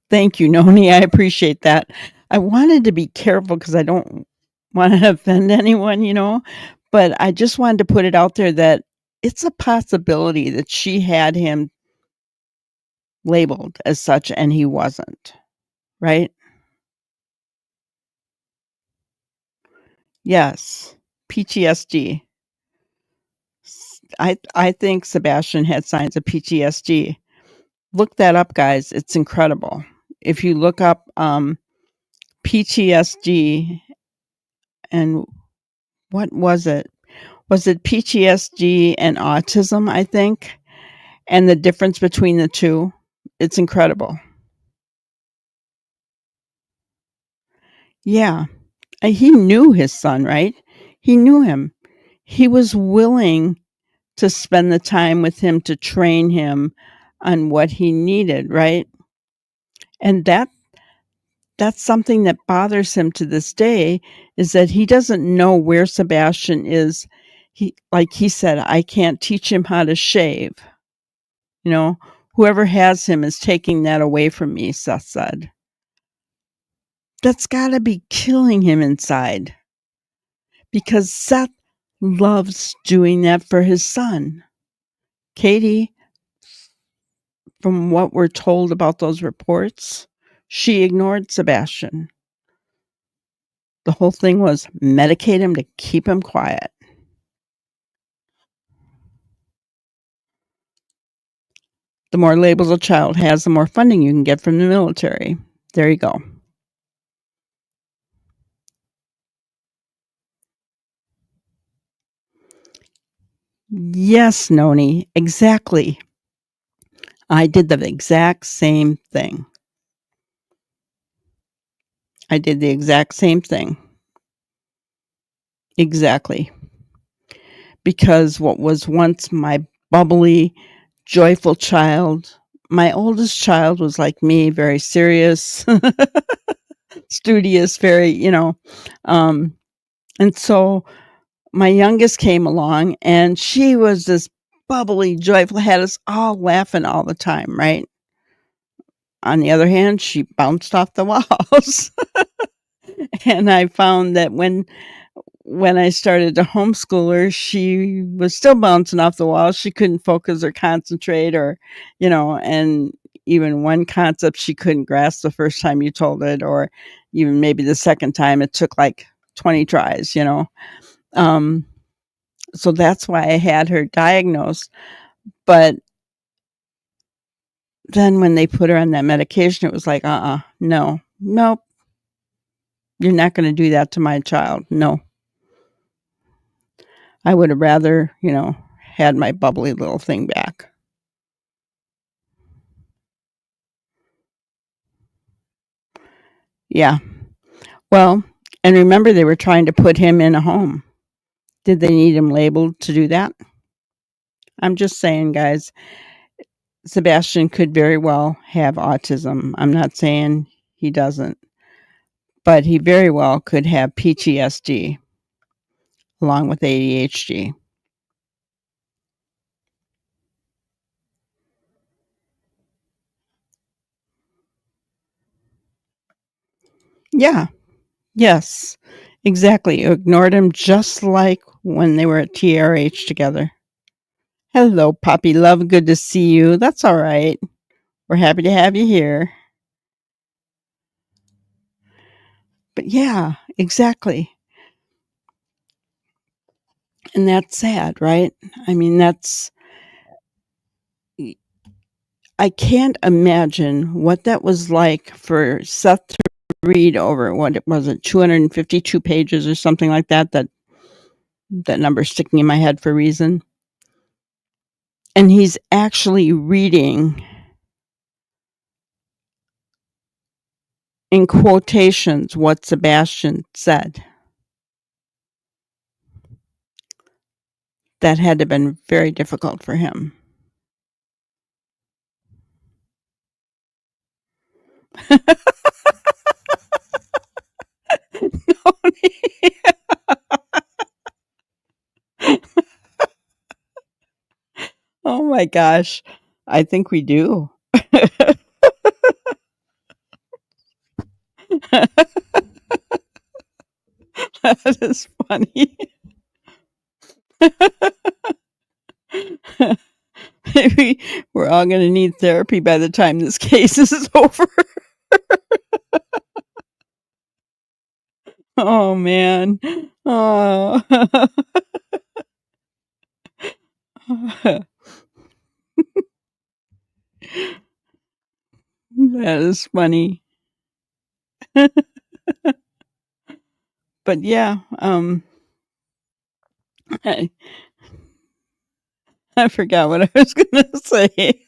Thank you, Noni. I appreciate that. I wanted to be careful because I don't want to offend anyone, but I just wanted to put it out there that it's a possibility that she had him labeled as such and he wasn't, right? Yes, PTSD. I think Sebastian had signs of PTSD. Look that up, guys. It's incredible. If you look up PTSD and what was it? Was it PTSD and autism, I think? And the difference between the two? It's incredible. Yeah. He knew his son, right? He knew him. He was willing to spend the time with him to train him on what he needed, right? And that's something that bothers him to this day, is that he doesn't know where Sebastian is. Like he said, I can't teach him how to shave. Whoever has him is taking that away from me, Seth said. That's got to be killing him inside, because Seth loves doing that for his son. Katie, from what we're told about those reports, she ignored Sebastian. The whole thing was medicate him to keep him quiet. The more labels a child has, the more funding you can get from the military. There you go. Yes, Noni, exactly. I did the exact same thing. Exactly. Because what was once my bubbly, joyful child, my oldest child was like me, very serious, studious, very, and so my youngest came along and she was this bubbly, joyful, had us all laughing all the time, right? on the other hand, she bounced off the walls. And I found that when I started to homeschool her, she was still bouncing off the walls. She couldn't focus or concentrate or, and even one concept she couldn't grasp the first time you told it, or even maybe the second time. It took like 20 tries, So that's why I had her diagnosed. But then when they put her on that medication, it was like, no, nope, you're not going to do that to my child. No. I would have rather, had my bubbly little thing back. Yeah. Well, and remember, they were trying to put him in a home. Did they need him labeled to do that? I'm just saying, guys, Sebastian could very well have autism. I'm not saying he doesn't, but he very well could have PTSD along with ADHD. Yeah. Yes. Exactly. You ignored him just like when they were at TRH together. Hello, Poppy Love. Good to see you. That's all right. We're happy to have you here. But yeah, exactly. And that's sad, right? I mean, I can't imagine what that was like for Seth to read over, what it was, 252 pages or something like that. That number's sticking in my head for a reason. And he's actually reading in quotations what Sebastian said. That had to have been very difficult for him. Oh my gosh. I think we do. That is funny. Maybe we're all going to need therapy by the time this case is over. Oh man. Oh. That is funny. But yeah, I forgot what I was going to say.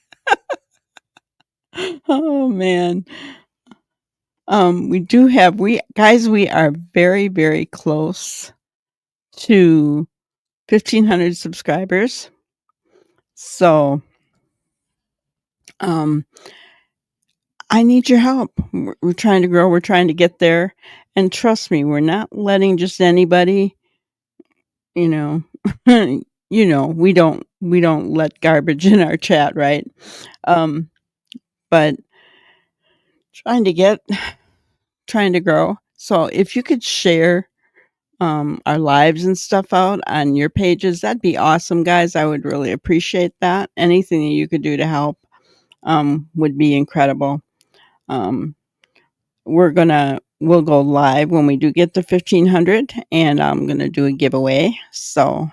Oh man. We are very, very close to 1,500 subscribers. So, I need your help. We're trying to grow. We're trying to get there. And trust me, we're not letting just anybody, we don't let garbage in our chat, right? But trying to grow. So if you could share our lives and stuff out on your pages, that'd be awesome, guys. I would really appreciate that. Anything that you could do to help would be incredible. We'll go live when we do get to 1,500, and I'm gonna do a giveaway. So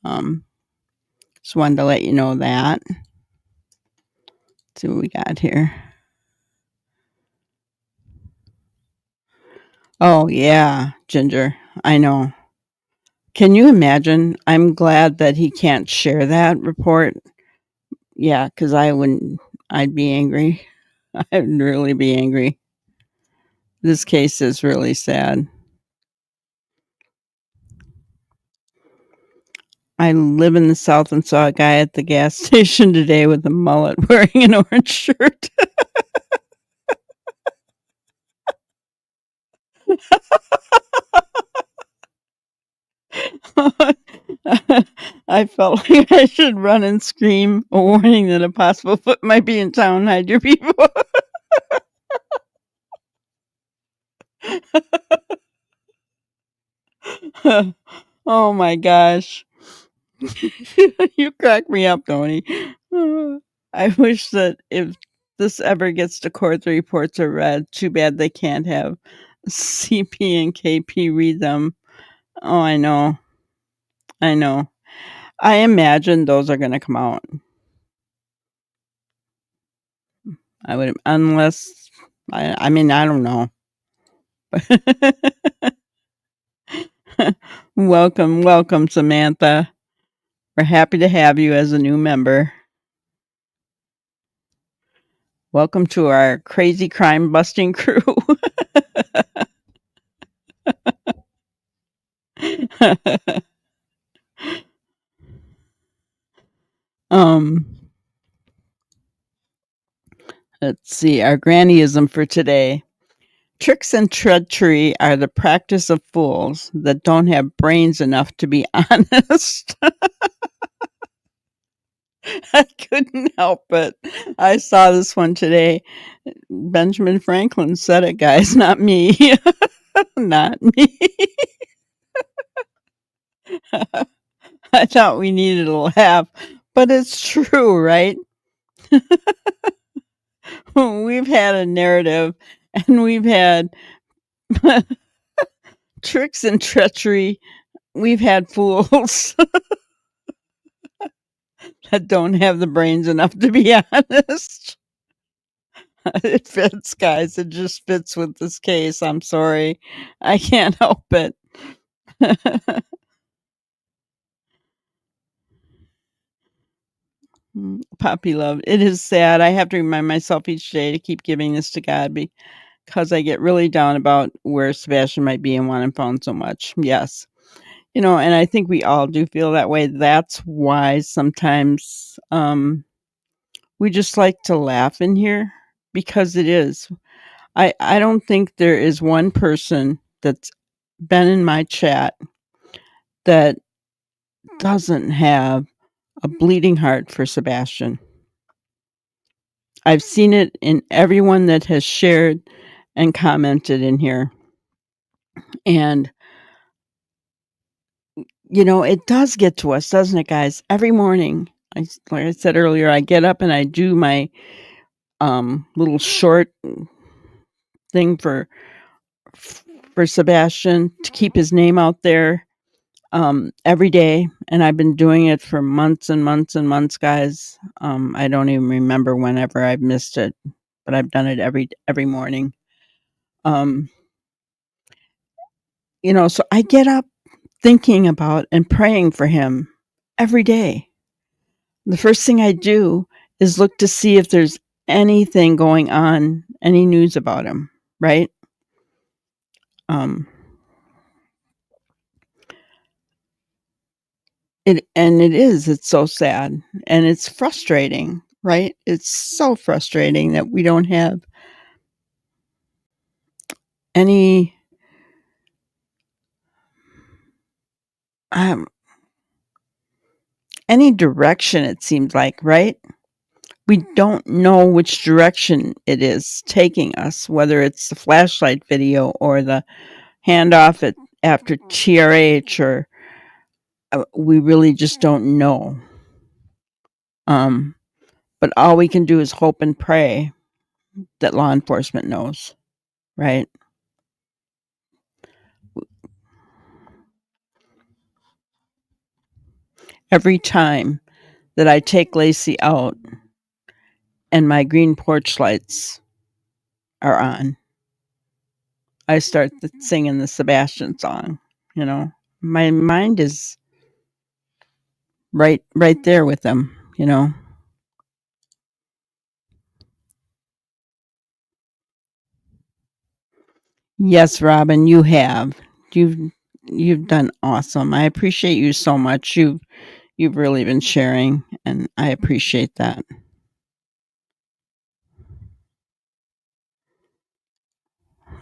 just wanted to let you know that. Let's see what we got here. Oh yeah, Ginger. I know. Can you imagine? I'm glad that he can't share that report. Yeah, because I'd be angry. I'd really be angry. This case is really sad. I live in the South and saw a guy at the gas station today with a mullet wearing an orange shirt. I felt like I should run and scream a warning that a possible foot might be in town. Hide your people. Oh my gosh. You crack me up, Tony. I wish that if this ever gets to court, the reports are read. Too bad they can't have CP and KP read them. Oh, I know. I know. I imagine those are going to come out. I would, unless, I mean, I don't know. Welcome, Samantha. We're happy to have you as a new member. Welcome to our crazy crime busting crew. um, let's see, our grannyism for today. Tricks and treachery are the practice of fools that don't have brains enough to be honest. I couldn't help it. I saw this one today. Benjamin Franklin said it, guys, not me. Not me. I thought we needed a laugh, but it's true, right? We've had a narrative and we've had tricks and treachery. We've had fools that don't have the brains enough to be honest. It fits, guys. It just fits with this case. I'm sorry. I can't help it. Poppy love. It is sad. I have to remind myself each day to keep giving this to God because I get really down about where Sebastian might be and want him found so much. Yes. And I think we all do feel that way. That's why sometimes we just like to laugh in here because it is. I don't think there is one person that's been in my chat that doesn't have a bleeding heart for Sebastian. I've seen it in everyone that has shared and commented in here. And, it does get to us, doesn't it, guys? Every morning, like I said earlier, I get up and I do my little short thing for Sebastian to keep his name out there every day. And I've been doing it for months and months and months, guys. I don't even remember whenever I've missed it, but I've done it every morning. So I get up thinking about and praying for him every day. The first thing I do is look to see if there's anything going on, any news about him, right? It's so sad and it's frustrating, right? It's so frustrating that we don't have any direction, it seems like, right? We don't know which direction it is taking us, whether it's the flashlight video or the handoff after TRH, or we really just don't know. But all we can do is hope and pray that law enforcement knows, right? Every time that I take Lacey out and my green porch lights are on, I start singing the Sebastian song. My mind is right there with them. Yes, Robin, you have. You've done awesome. I appreciate you so much. You've really been sharing, and I appreciate that.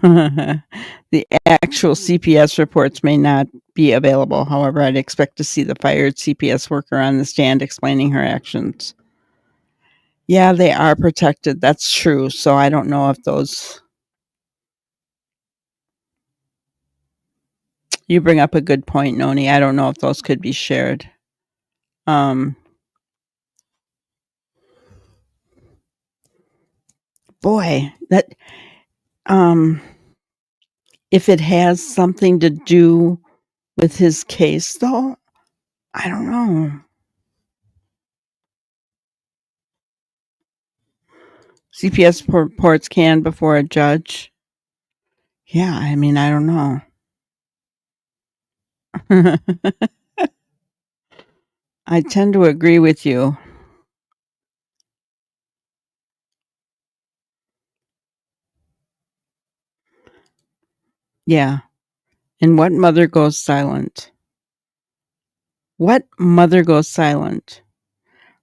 The actual CPS reports may not be available. However, I'd expect to see the fired CPS worker on the stand explaining her actions. Yeah, they are protected. That's true. So I don't know if those. You bring up a good point, Noni. I don't know if those could be shared. Boy, that if it has something to do with his case, though, I don't know. CPS reports can before a judge. Yeah, I mean, I don't know. I tend to agree with you. Yeah. And what mother goes silent? What mother goes silent?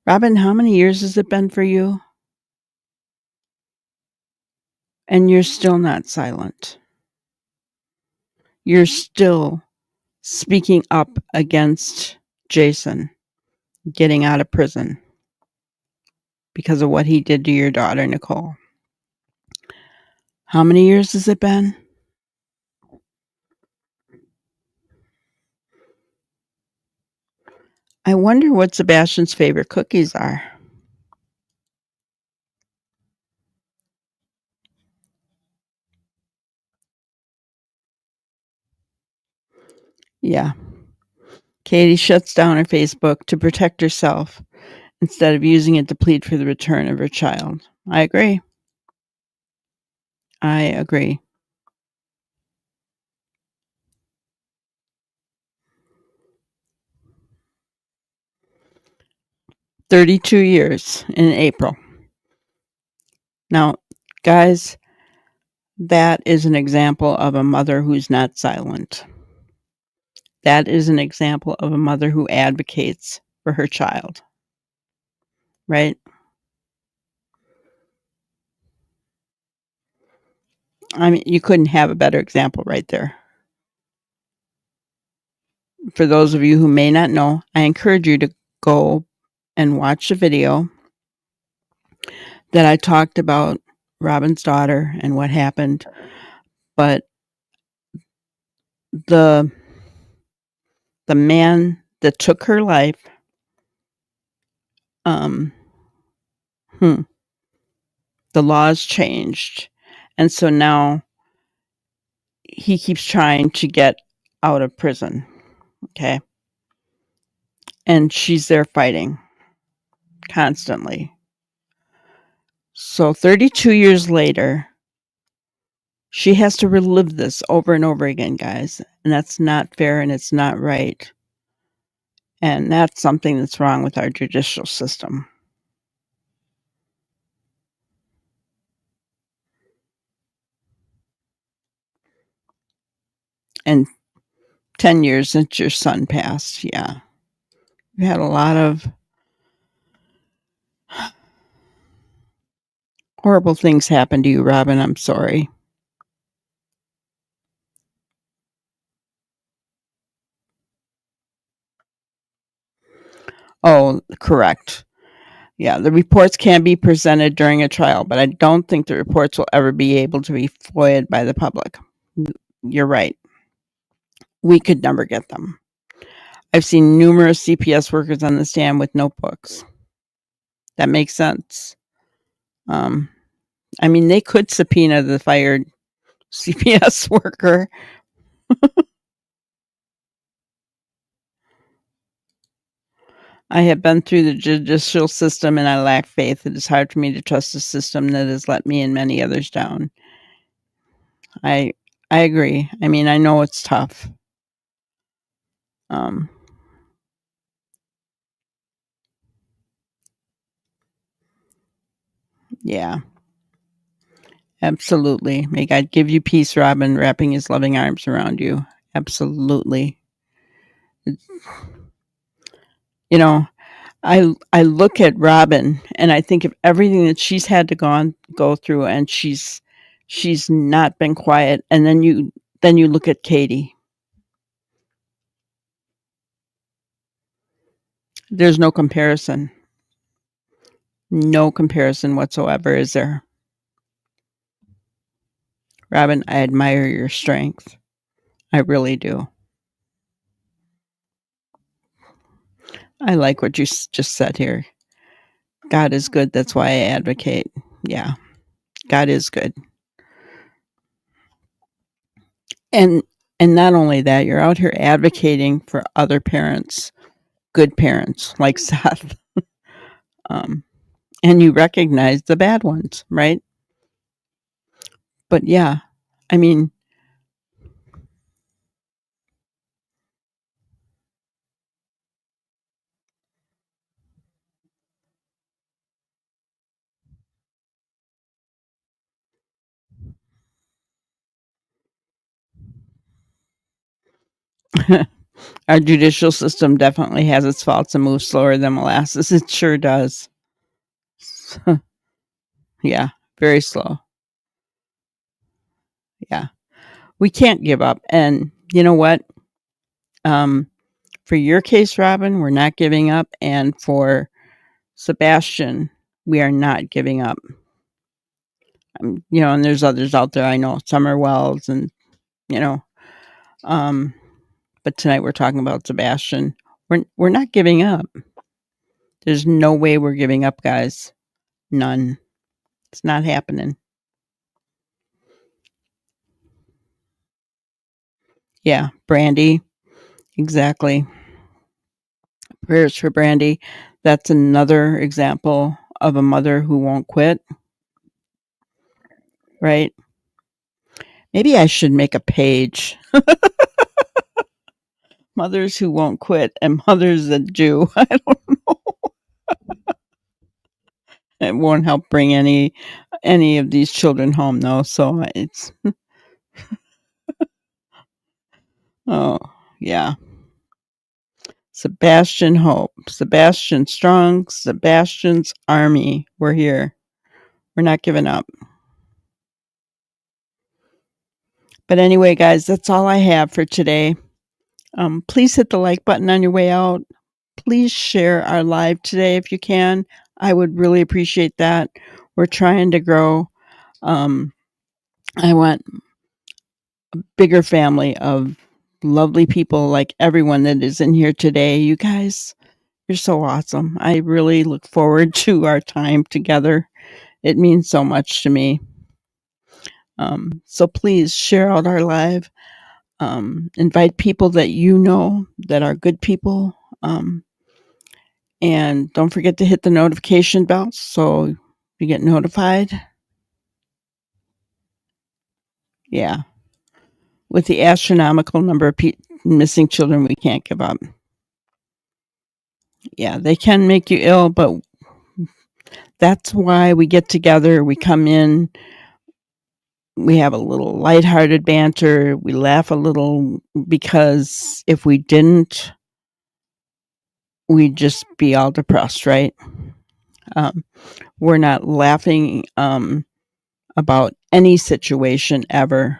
Robin, how many years has it been for you? And you're still not silent. You're still speaking up against Jason getting out of prison because of what he did to your daughter, Nicole. How many years has it been? I wonder what Sebastian's favorite cookies are. Yeah. Katie shuts down her Facebook to protect herself instead of using it to plead for the return of her child. I agree. I agree. "32 years in April." Now, guys, that is an example of a mother who's not silent. That is an example of a mother who advocates for her child. Right? I mean, you couldn't have a better example right there. For those of you who may not know, I encourage you to go and watch the video that I talked about Robin's daughter and what happened. But the man that took her life, the laws changed. And so now he keeps trying to get out of prison. Okay. And she's there fighting constantly. So 32 years later, she has to relive this over and over again, guys. And that's not fair and it's not right. And that's something that's wrong with our judicial system. And 10 years since your son passed. Yeah. You had a lot of horrible things happen to you, Robin. I'm sorry. Oh, correct. Yeah, the reports can be presented during a trial, but I don't think the reports will ever be able to be FOIA'd by the public. You're right. We could never get them. I've seen numerous CPS workers on the stand with notebooks. That makes sense. I mean, they could subpoena the fired CPS worker. I have been through the judicial system and I lack faith. It is hard for me to trust a system that has let me and many others down. I agree. I mean, I know it's tough. Yeah. Absolutely. May God give you peace, Robin, wrapping his loving arms around you. Absolutely. You know, I look at Robin and I think of everything that she's had to go through, and she's not been quiet. And then you look at Katie. There's no comparison. No comparison whatsoever, is there? Robin, I admire your strength. I really do. I like what you just said here. God is good. That's why I advocate. Yeah, God is good. And not only that, you're out here advocating for other parents, good parents like Seth. And you recognize the bad ones, right? But yeah, I mean, our judicial system definitely has its faults and moves slower than molasses. It sure does. Yeah, very slow. Yeah. We can't give up. And you know what? For your case, Robin, we're not giving up. And for Sebastian, we are not giving up. And there's others out there. I know Summer Wells and, you know, but tonight we're talking about Sebastian. We're not giving up. There's no way we're giving up, guys. None. It's not happening. Yeah, Brandy. Exactly. Prayers for Brandy. That's another example of a mother who won't quit. Right? Maybe I should make a page. Mothers who won't quit and mothers that do. I don't know. It won't help bring any of these children home though, so it's oh, yeah. Sebastian Hope, Sebastian Strong, Sebastian's Army. We're here. We're not giving up. But anyway, guys, that's all I have for today. Please hit the like button on your way out. Please share our live today if you can. I would really appreciate that. We're trying to grow. I want a bigger family of lovely people like everyone that is in here today. You guys, you're so awesome. I really look forward to our time together. It means so much to me. So please share out our live. Invite people that you know that are good people. And don't forget to hit the notification bell so you get notified. Yeah. With the astronomical number of missing children, we can't give up. Yeah, they can make you ill, but that's why we get together. We come in, we have a little lighthearted banter, we laugh a little, because if we didn't, we'd just be all depressed, right? We're not laughing about any situation ever.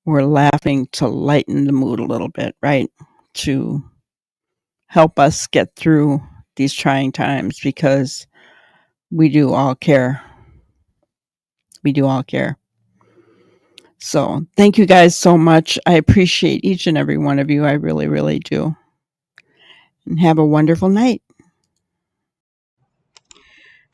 We're laughing to lighten the mood a little bit, right? To help us get through these trying times, because we do all care. We do all care. So thank you guys so much. I appreciate each and every one of you. I really, really do. And have a wonderful night.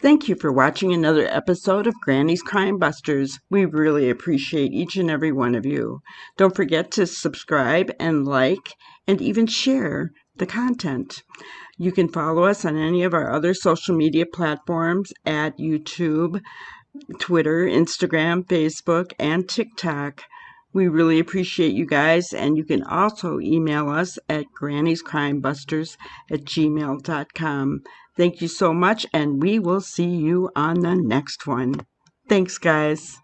Thank you for watching another episode of Granny's Crime Busters. We really appreciate each and every one of you. Don't forget to subscribe and like and even share the content. You can follow us on any of our other social media platforms at YouTube, Twitter, Instagram, Facebook, and TikTok. We really appreciate you guys, and you can also email us at granniescrimebusters@gmail.com. Thank you so much, and we will see you on the next one. Thanks, guys.